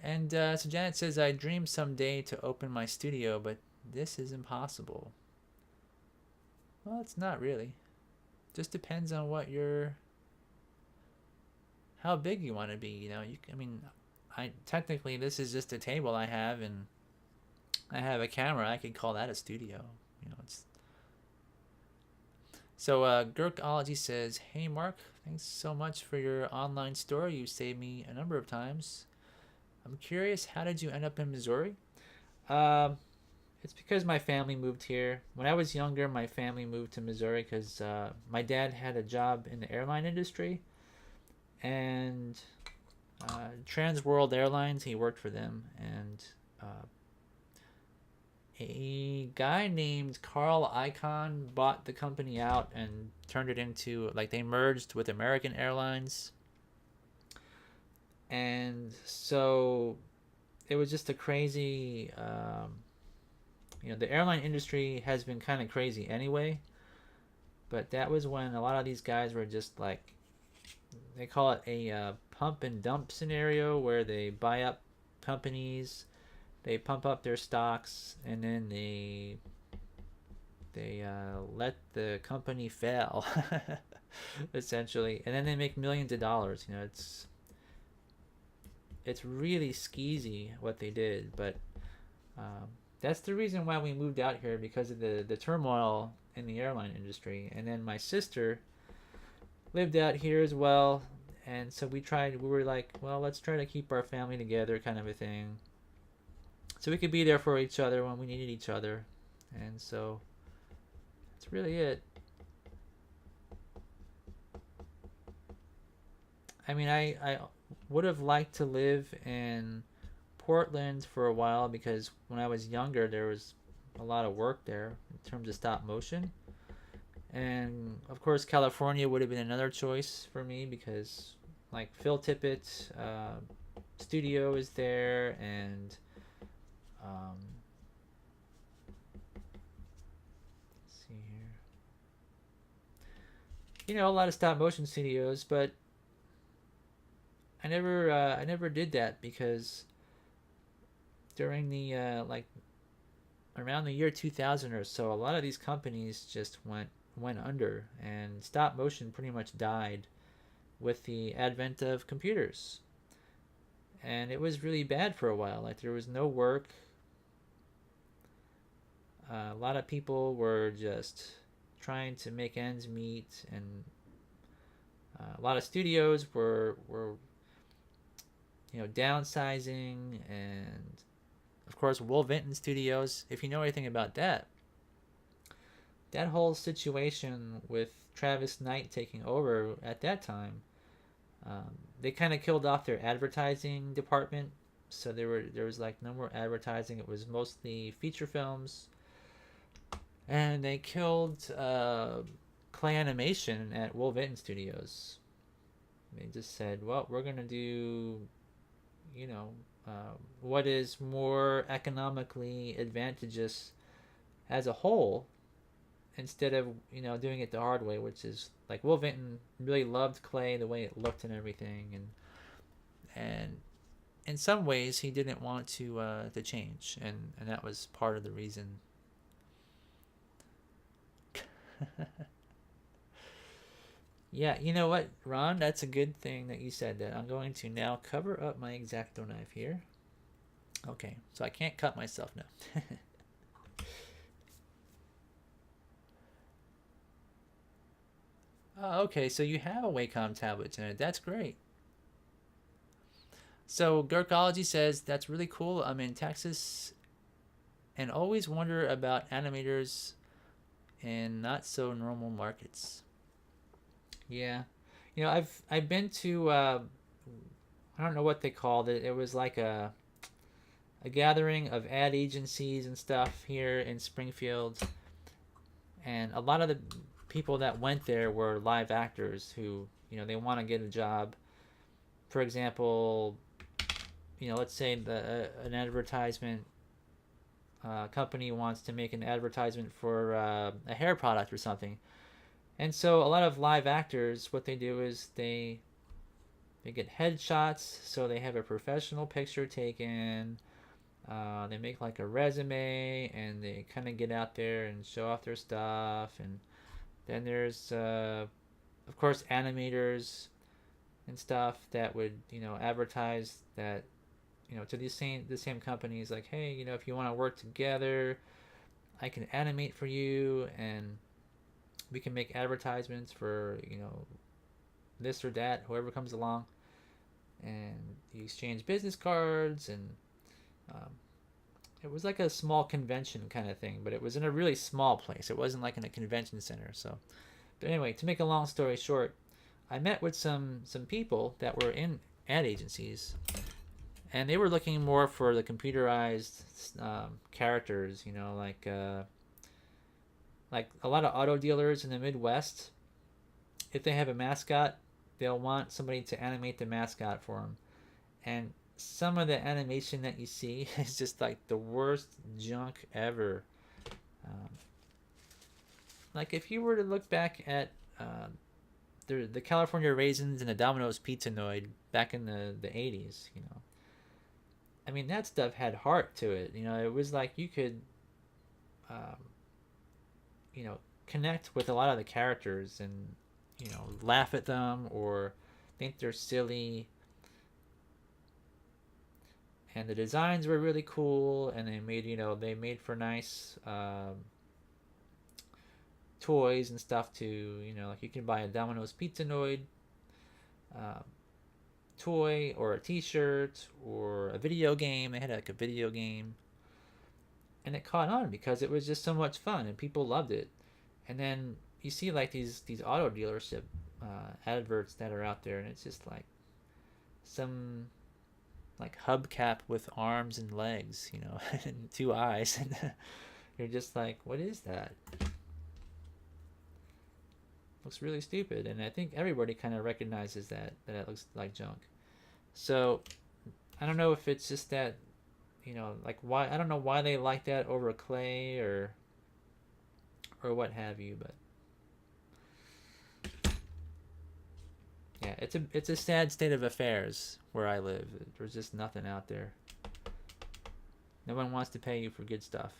And so Janet says, I dream someday to open my studio, but this is impossible. Well, it's not really. Just depends on how big you want to be. Technically this is just a table I have, and I have a camera. I could call that a studio. So Gurkology says, hey Mark, thanks so much for your online store. You saved me a number of times. I'm curious, how did you end up in Missouri? It's because my family moved here. When I was younger, my family moved to Missouri because my dad had a job in the airline industry. And Trans World Airlines, he worked for them. And a guy named Carl Icahn bought the company out and turned it into, they merged with American Airlines. And so it was just a crazy, the airline industry has been kind of crazy anyway, but that was when a lot of these guys were just they call it a pump and dump scenario, where they buy up companies, they pump up their stocks, and then they let the company fail, essentially, and then they make millions of dollars. It's really skeezy what they did, but that's the reason why we moved out here, because of the turmoil in the airline industry. And then my sister lived out here as well, and so we were like, well, let's try to keep our family together, kind of a thing, so we could be there for each other when we needed each other. And so that's really it. I mean, I would have liked to live in Portland for a while because when I was younger, there was a lot of work there in terms of stop motion. And of course, California would have been another choice for me because, like, Phil Tippett's studio is there, and um, let's see here. A lot of stop motion studios, but I never did that because during the like around the year 2000 or so, a lot of these companies just went under, and stop motion pretty much died with the advent of computers. And it was really bad for a while. Like, there was no work. A lot of people were just trying to make ends meet, and a lot of studios were downsizing. And of course, Will Vinton Studios, if you know anything about that whole situation with Travis Knight taking over at that time, they kind of killed off their advertising department. So there was like no more advertising. It was mostly feature films, and they killed Claymation at Will Vinton Studios. They just said, well, we're gonna do, what is more economically advantageous as a whole, instead of doing it the hard way, which is like Will Vinton really loved clay, the way it looked and everything, and in some ways he didn't want to change, and that was part of the reason. Yeah, you know what, Ron? That's a good thing that you said that. I'm going to now cover up my X-Acto knife here. Okay, so I can't cut myself now. Oh, okay, so you have a Wacom tablet in it. That's great. So Gurkology says, that's really cool. I'm in Texas and always wonder about animators in not so normal markets. Yeah. I've been to I don't know what they called it. It was like a gathering of ad agencies and stuff here in Springfield. And a lot of the people that went there were live actors who, they want to get a job. For example, let's say an advertisement company wants to make an advertisement for a hair product or something. And so a lot of live actors, what they do is they get headshots, so they have a professional picture taken. They make like a resume, and they kind of get out there and show off their stuff. And then there's, of course, animators and stuff that would, advertise that, to the same companies, like, hey, if you want to work together, I can animate for you, and we can make advertisements for, this or that, whoever comes along. And you exchange business cards, and it was like a small convention kind of thing, but it was in a really small place. It wasn't like in a convention center. So, but anyway, to make a long story short, I met with some people that were in ad agencies, and they were looking more for the computerized characters, like a lot of auto dealers in the Midwest. If they have a mascot, they'll want somebody to animate the mascot for them. And some of the animation that you see is just like the worst junk ever. Like, if you were to look back at the California Raisins and the Domino's Pizza Noid back in the 80s, I mean, that stuff had heart to it. It was like you could, connect with a lot of the characters and, laugh at them or think they're silly. And the designs were really cool, and they made for nice toys and stuff too. Like, you can buy a Domino's Pizza Noid toy or a t-shirt or a video game. They had like a video game, and it caught on because it was just so much fun and people loved it. And then you see like these auto dealership adverts that are out there, and it's just like, some like hubcap with arms and legs, you know, and two eyes, and you're just like, what is that? Looks really stupid, and I think everybody kind of recognizes that it looks like junk. So I don't know if it's just that, you know, like why, I don't know why they like that over clay or what have you, but yeah, it's a sad state of affairs where I live. There's just nothing out there. No one wants to pay you for good stuff.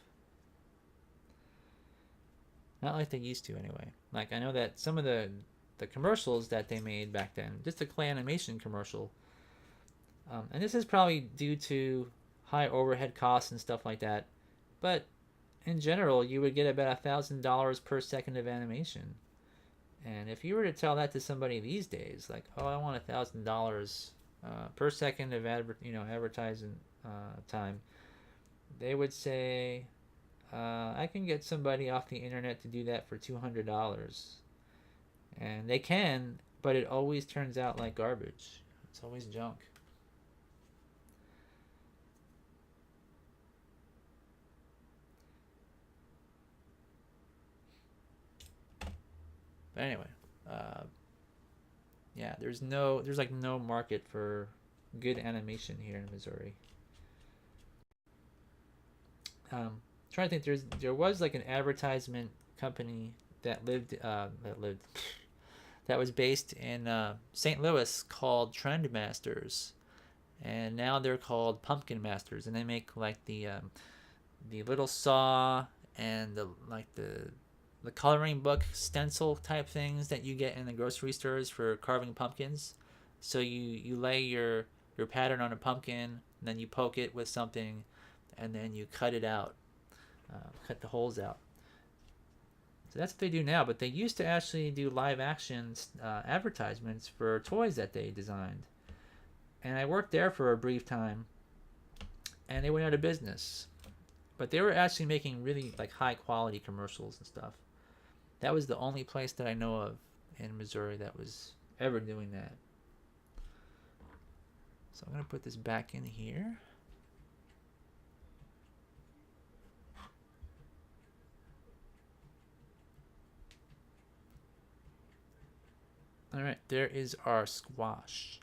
Not like they used to, anyway. Like, I know that some of the commercials that they made back then, just a Claymation commercial, and this is probably due to high overhead costs and stuff like that, but in general, you would get about $1,000 per second of animation. And if you were to tell that to somebody these days, like, oh, I want $1,000 per second of advertising time, they would say, I can get somebody off the internet to do that for $200. And they can, but it always turns out like garbage. It's always junk. But anyway, yeah, there's like no market for good animation here in Missouri. Trying to think, there was like an advertisement company that that was based in St. Louis called Trend Masters, and now they're called Pumpkin Masters, and they make like the little saw and the coloring book stencil type things that you get in the grocery stores for carving pumpkins. So you lay your pattern on a pumpkin, and then you poke it with something, and then you cut it out, cut the holes out. So that's what they do now, but they used to actually do live action advertisements for toys that they designed. And I worked there for a brief time, and they went out of business. But they were actually making really like high quality commercials and stuff. That was the only place that I know of in Missouri that was ever doing that. So I'm going to put this back in here. All right, there is our squash.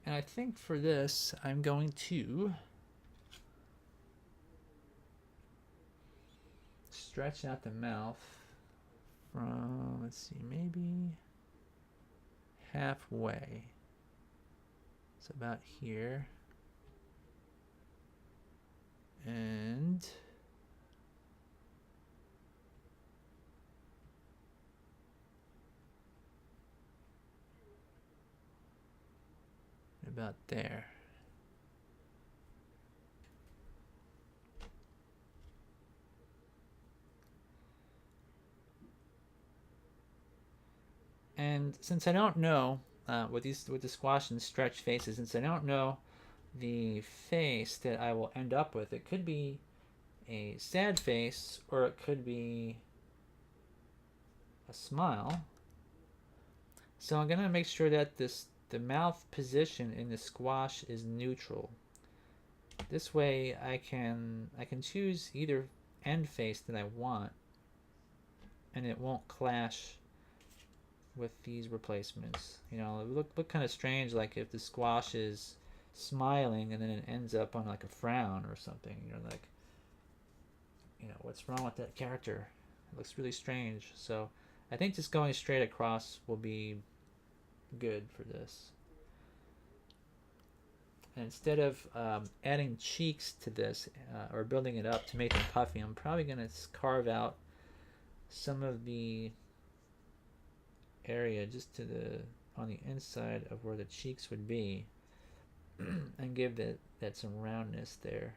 And I think for this, I'm going to stretch out the mouth from, let's see, maybe halfway. It's about here. And about there. And since I don't know with the squash and stretch faces, since I don't know the face that I will end up with, it could be a sad face or it could be a smile. So I'm gonna make sure that the mouth position in the squash is neutral. This way I can choose either end face that I want, and it won't clash with these replacements. You know, it look kind of strange, like if the squash is smiling and then it ends up on like a frown or something. You're like, you know, what's wrong with that character? It looks really strange. So I think just going straight across will be good for this. And instead of adding cheeks to this or building it up to make them puffy, I'm probably going to carve out some of the area just to on the inside of where the cheeks would be and give that some roundness there.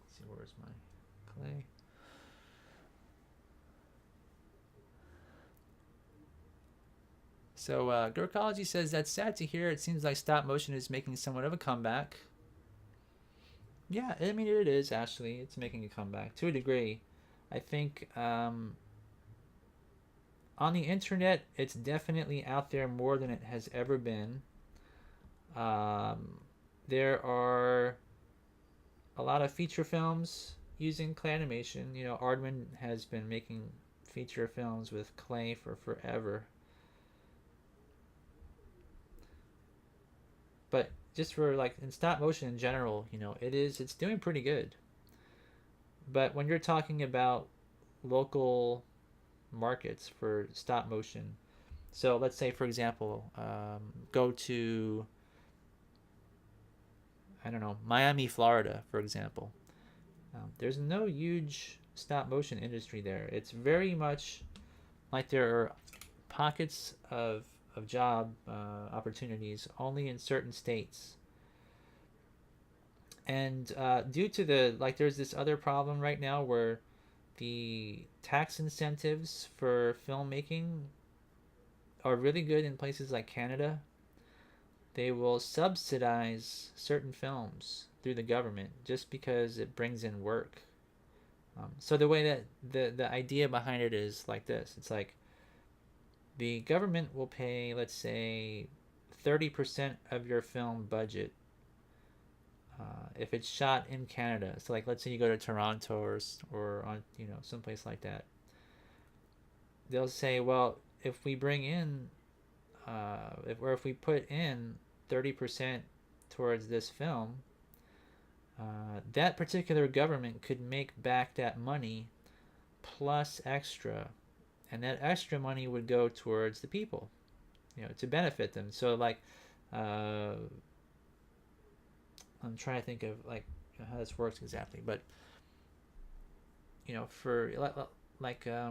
Let's see, where's my clay? So Gurkology says, that's sad to hear. It seems like stop motion is making somewhat of a comeback. Yeah, I mean, it is actually. It's making a comeback to a degree. I think on the internet, it's definitely out there more than it has ever been. There are a lot of feature films using Claymation. You know, Aardman has been making feature films with clay for forever. But just for like in stop motion in general, you know, it's doing pretty good. But when you're talking about local markets for stop motion, so let's say for example, go to, I don't know, Miami, Florida, for example. There's no huge stop motion industry there. It's very much like there are pockets of job opportunities only in certain states. And due to the, like, there's this other problem right now where the tax incentives for filmmaking are really good in places like Canada. They will subsidize certain films through the government just because it brings in work. So the way that the idea behind it is like this: it's like the government will pay, let's say, 30% of your film budget if it's shot in Canada. So like, let's say you go to Toronto or on, you know, someplace like that. They'll say, well, if we bring in if we put in 30% towards this film, that particular government could make back that money plus extra, and that extra money would go towards the people, you know, to benefit them. So like, I'm trying to think of like, you know, how this works exactly, but you know, for like I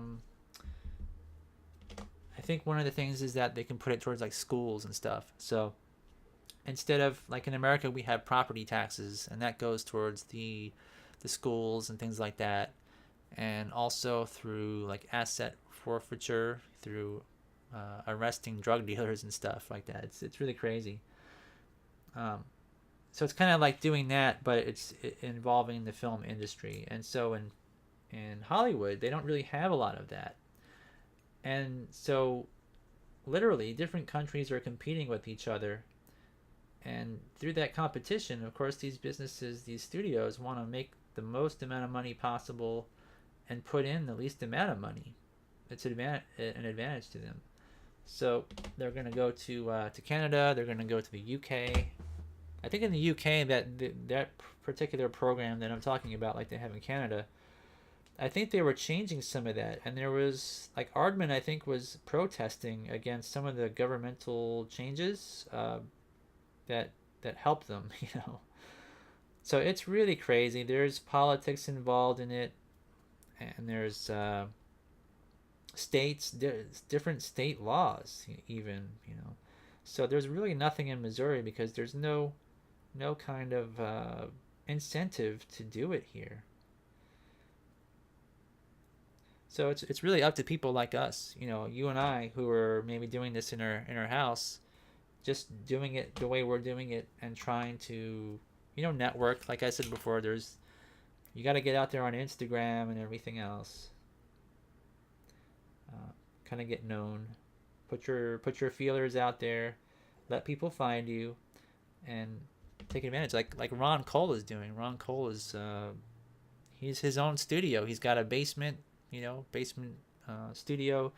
think one of the things is that they can put it towards like schools and stuff. So instead of like in America, we have property taxes, and that goes towards the schools and things like that, and also through like asset forfeiture through arresting drug dealers and stuff like that. It's really crazy. So it's kind of like doing that, but it's involving the film industry. And so in Hollywood, they don't really have a lot of that. And so literally different countries are competing with each other, and through that competition, of course, these businesses, these studios, want to make the most amount of money possible and put in the least amount of money. It's an advantage to them. So they're going to go to Canada. They're going to go to the UK. I think in the UK, that particular program that I'm talking about, like they have in Canada, I think they were changing some of that, and there was like Aardman, I think, was protesting against some of the governmental changes that helped them, you know. So it's really crazy. There's politics involved in it, and there's different state laws, even, you know. So there's really nothing in Missouri because there's no kind of incentive to do it here. So it's really up to people like us, you know, you and I, who are maybe doing this in our house, just doing it the way we're doing it and trying to, you know, network. Like I said before, you got to get out there on Instagram and everything else. Kind of get known, put your feelers out there, let people find you, and take advantage. Like Ron Cole is doing. Ron Cole is he's his own studio. He's got a basement studio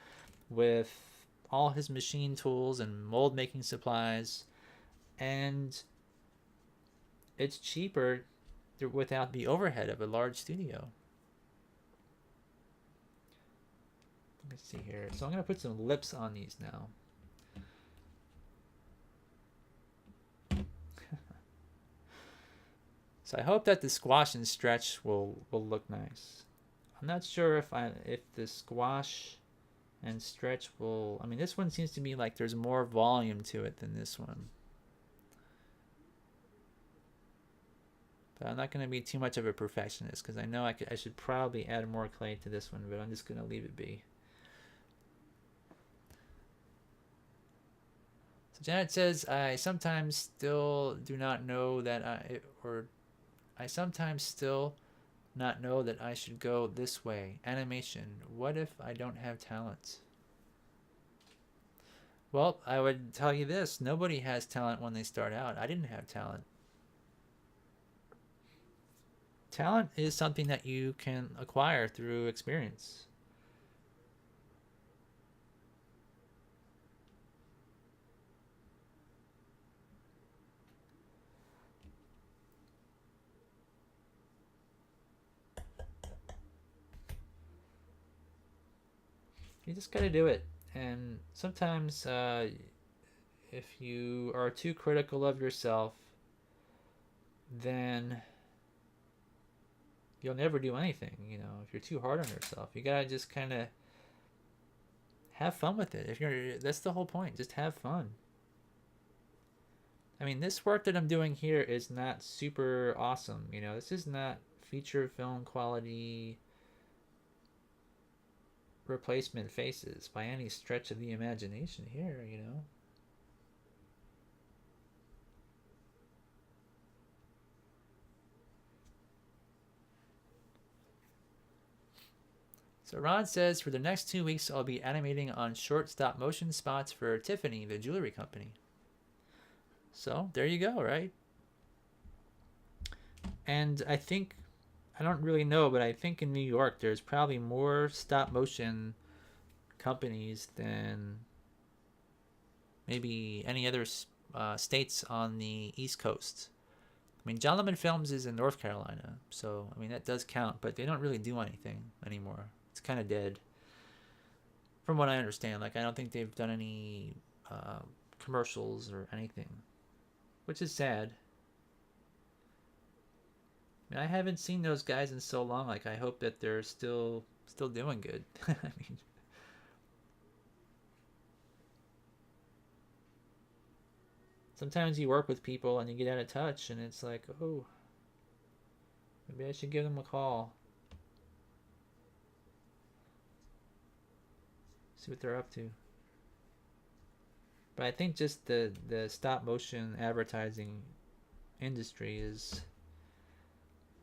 with all his machine tools and mold making supplies, and it's cheaper without the overhead of a large studio. Let me see here. So I'm going to put some lips on these now. So I hope that the squash and stretch will look nice. I'm not sure if the squash and stretch will. I mean, this one seems to me like there's more volume to it than this one. But I'm not going to be too much of a perfectionist because I know I should probably add more clay to this one, but I'm just going to leave it be. So Janet says, I sometimes still do not know that I sometimes still not know that I should go this way? Animation. What if I don't have talent? Well, I would tell you this. Nobody has talent when they start out. I didn't have talent. Talent is something that you can acquire through experience. You just got to do it. And sometimes if you are too critical of yourself, then you'll never do anything. If you're too hard on yourself, you gotta just kind of have fun with it. That's the whole point. Just have fun. I mean, this work that I'm doing here is not super awesome. This is not feature film quality replacement faces by any stretch of the imagination here. So Ron says, for the next 2 weeks, I'll be animating on short stop motion spots for Tiffany, the jewelry company. So there you go, right? And I don't really know, but I think in New York, there's probably more stop motion companies than maybe any other states on the East Coast. I mean, John Lemon Films is in North Carolina, so I mean that does count, but they don't really do anything anymore. It's kind of dead, from what I understand. Like, I don't think they've done any commercials or anything, which is sad. I mean, I haven't seen those guys in so long. Like, I hope that they're still doing good. I mean, sometimes you work with people and you get out of touch, and it's like, oh, maybe I should give them a call. See what they're up to. But I think just the stop motion advertising industry is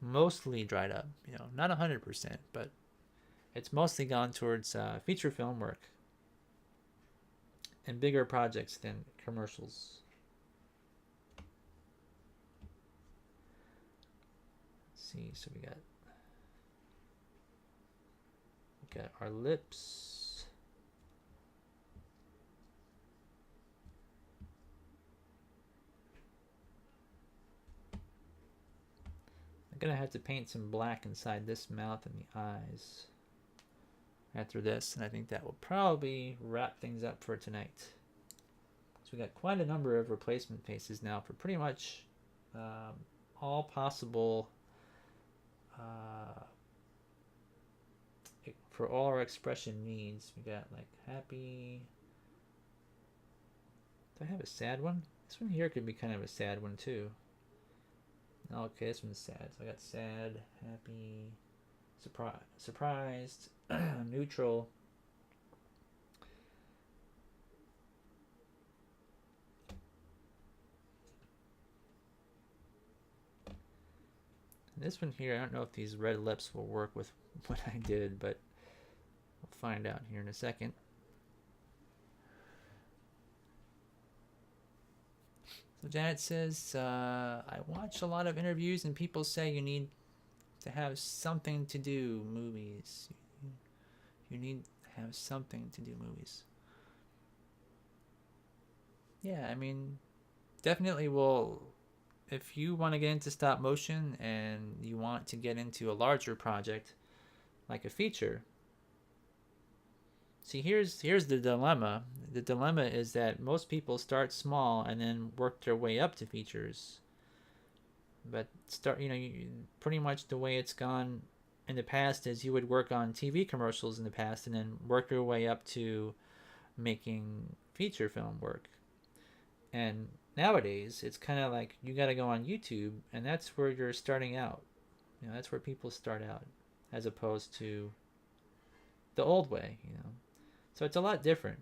mostly dried up. Not 100%, but it's mostly gone towards feature film work and bigger projects than commercials. Let's see, so we got our lips. I'm gonna have to paint some black inside this mouth and the eyes after this, and I think that will probably wrap things up for tonight. So we got quite a number of replacement faces now for pretty much all possible, for all our expression needs. We got like happy. Do I have a sad one? This one here could be kind of a sad one too. Okay, this one's sad. So I got sad, happy, surprised, neutral. And this one here, I don't know if these red lips will work with what I did, but we'll find out here in a second. So Janet says, I watch a lot of interviews and people say you need to have something to do movies. You need to have something to do movies. Yeah, I mean, definitely if you want to get into stop motion and you want to get into a larger project, like a feature. See, here's the dilemma. The dilemma is that most people start small and then work their way up to features. But pretty much the way it's gone in the past is you would work on TV commercials in the past and then work your way up to making feature film work. And nowadays, it's kind of like you got to go on YouTube, and that's where you're starting out. That's where people start out, as opposed to the old way, So it's a lot different.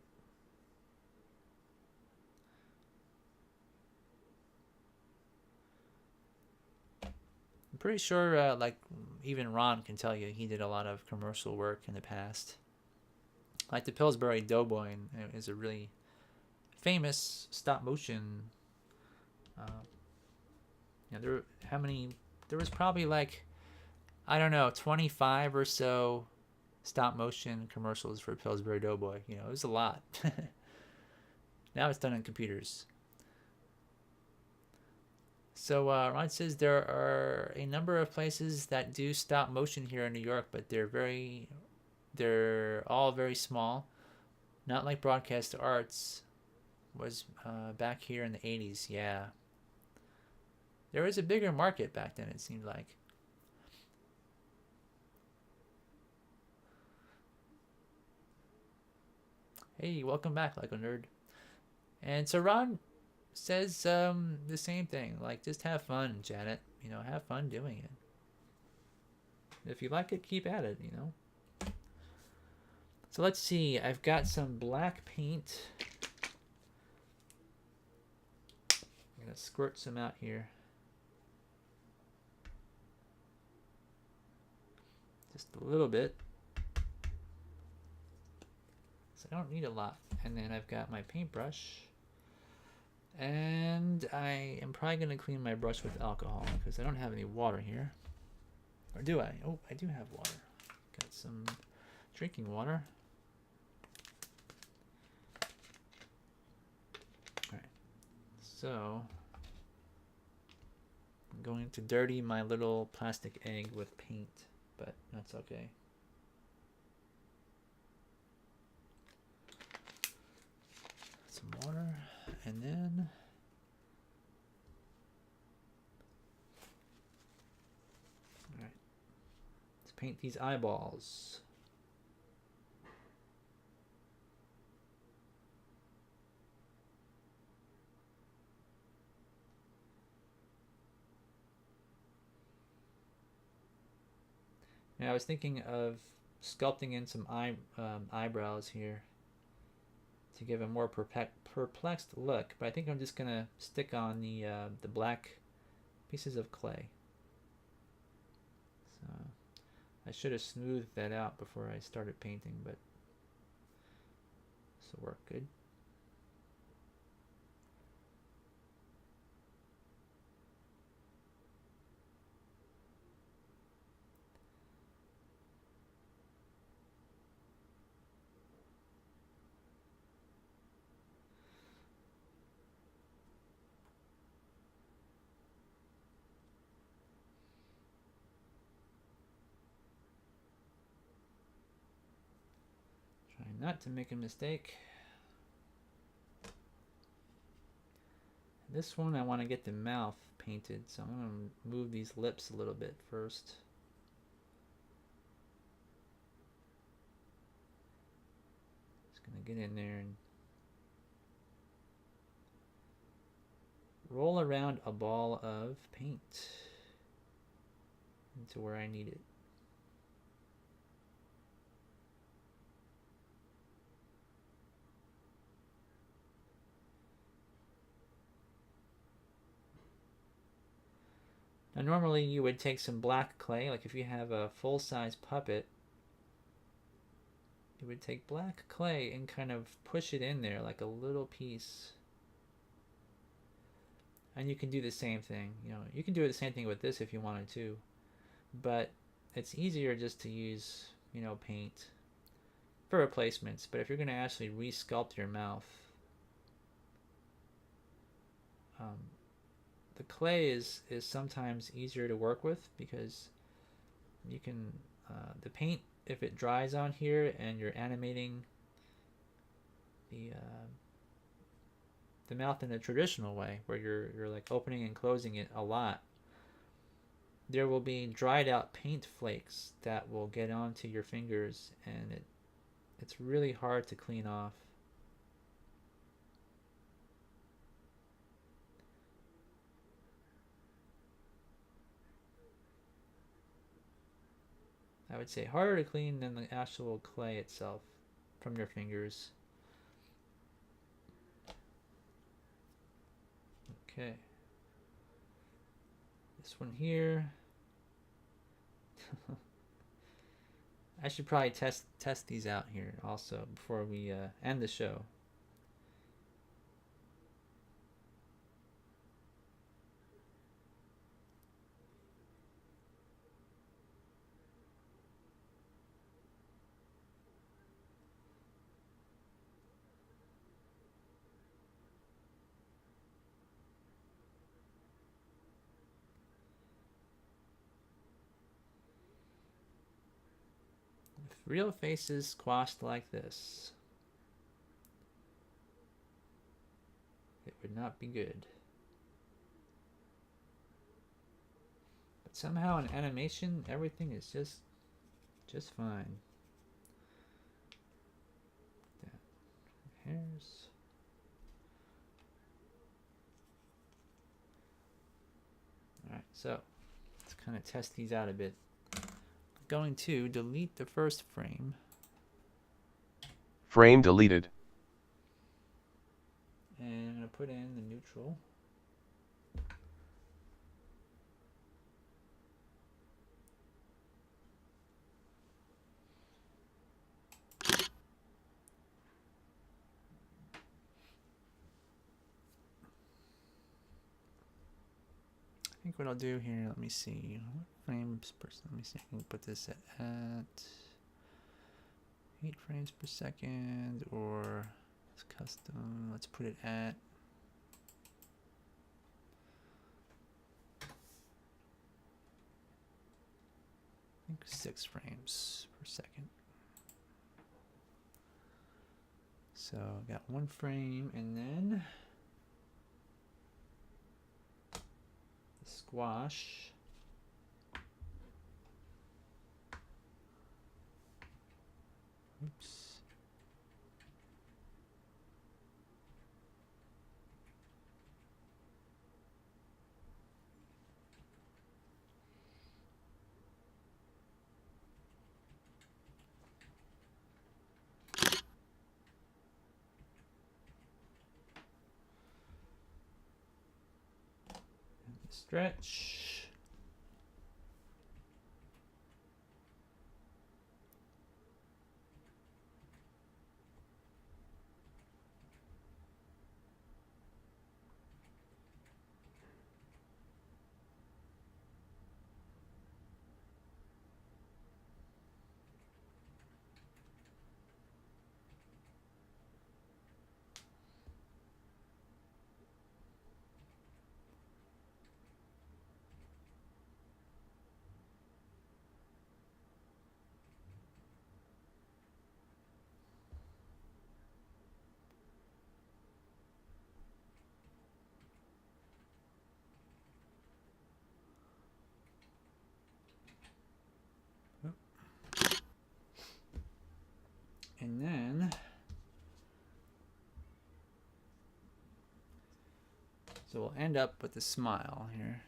pretty sure, like, even Ron can tell you he did a lot of commercial work in the past. Like the Pillsbury Doughboy is a really famous stop motion. There was probably like, I don't know, 25 or so stop motion commercials for Pillsbury Doughboy. You know, it was a lot. Now it's done on computers. So Ron says there are a number of places that do stop motion here in New York, but they're all very small. Not like Broadcast Arts was back here in the 80s. Yeah. There was a bigger market back then, it seemed like. Hey, welcome back, like a nerd. And so Ron says the same thing. Like, just have fun, Janet. You know, have fun doing it. If you like it, keep at it, you know. So let's see. I've got some black paint. I'm going to squirt some out here. Just a little bit. So I don't need a lot. And then I've got my paintbrush. And I am probably going to clean my brush with alcohol because I don't have any water here. Or do I? Oh, I do have water. Got some drinking water. Alright. So, I'm going to dirty my little plastic egg with paint, but that's okay. Some water. And then all right, let's paint these eyeballs. Now I was thinking of sculpting in some eyebrows here to give a more perplexed look, but I think I'm just gonna stick on the black pieces of clay. So I should have smoothed that out before I started painting, but this will work good. Not to make a mistake. This one I want to get the mouth painted, so I'm going to move these lips a little bit first. Just going to get in there and roll around a ball of paint into where I need it. Now normally you would take some black clay, like if you have a full-size puppet, you would take black clay and kind of push it in there like a little piece. And you can do the same thing, you know, you can do the same thing with this if you wanted to, but it's easier just to use, you know, paint for replacements. But if you're going to actually re-sculpt your mouth, the clay is sometimes easier to work with because you can, the paint, if it dries on here and you're animating the mouth in a traditional way where you're like opening and closing it a lot, there will be dried out paint flakes that will get onto your fingers, and it's really hard to clean off. I would say harder to clean than the actual clay itself from your fingers. Okay. This one here. I should probably test these out here also before we end the show. If real faces squashed like this, it would not be good. But somehow in animation, everything is just fine. Hairs. Alright, so let's kind of test these out a bit. I'm going to delete the first frame. Frame deleted. And I'm going to put in the neutral. I think what I'll do here, let me see, what frames per, let me see, I can put this at 8 frames per second, or it's custom, let's put it at, I think 6 frames per second. So I got 1 frame, and then squash. Oops. And the stretch. And then, so we'll end up with a smile here.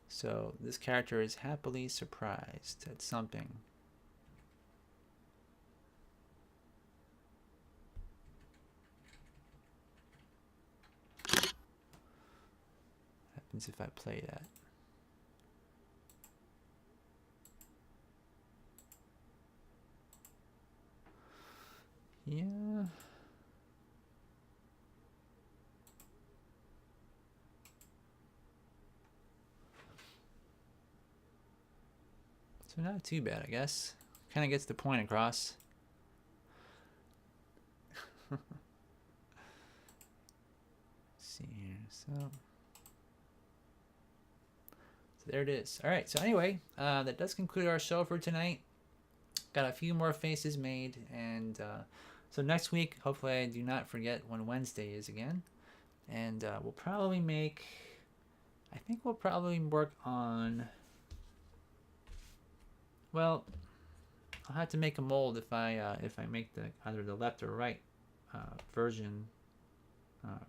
So this character is happily surprised at something. What happens if I play that? Yeah. So not too bad, I guess. Kind of gets the point across. Let's see here. So there it is. All right. So anyway, that does conclude our show for tonight. Got a few more faces made, and so next week, hopefully I do not forget when Wednesday is again. And we'll probably make, I think we'll probably work on, well, I'll have to make a mold if I make the either the left or right version of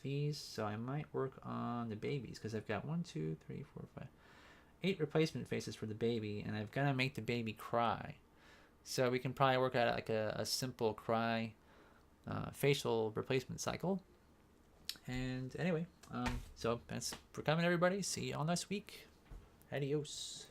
these. So I might work on the babies, because I've got 1, 2, 3, 4, 5, 8 replacement faces for the baby, and I've got to make the baby cry. So we can probably work out like a simple cry facial replacement cycle. And anyway, so thanks for coming, everybody. See you all next week. Adios.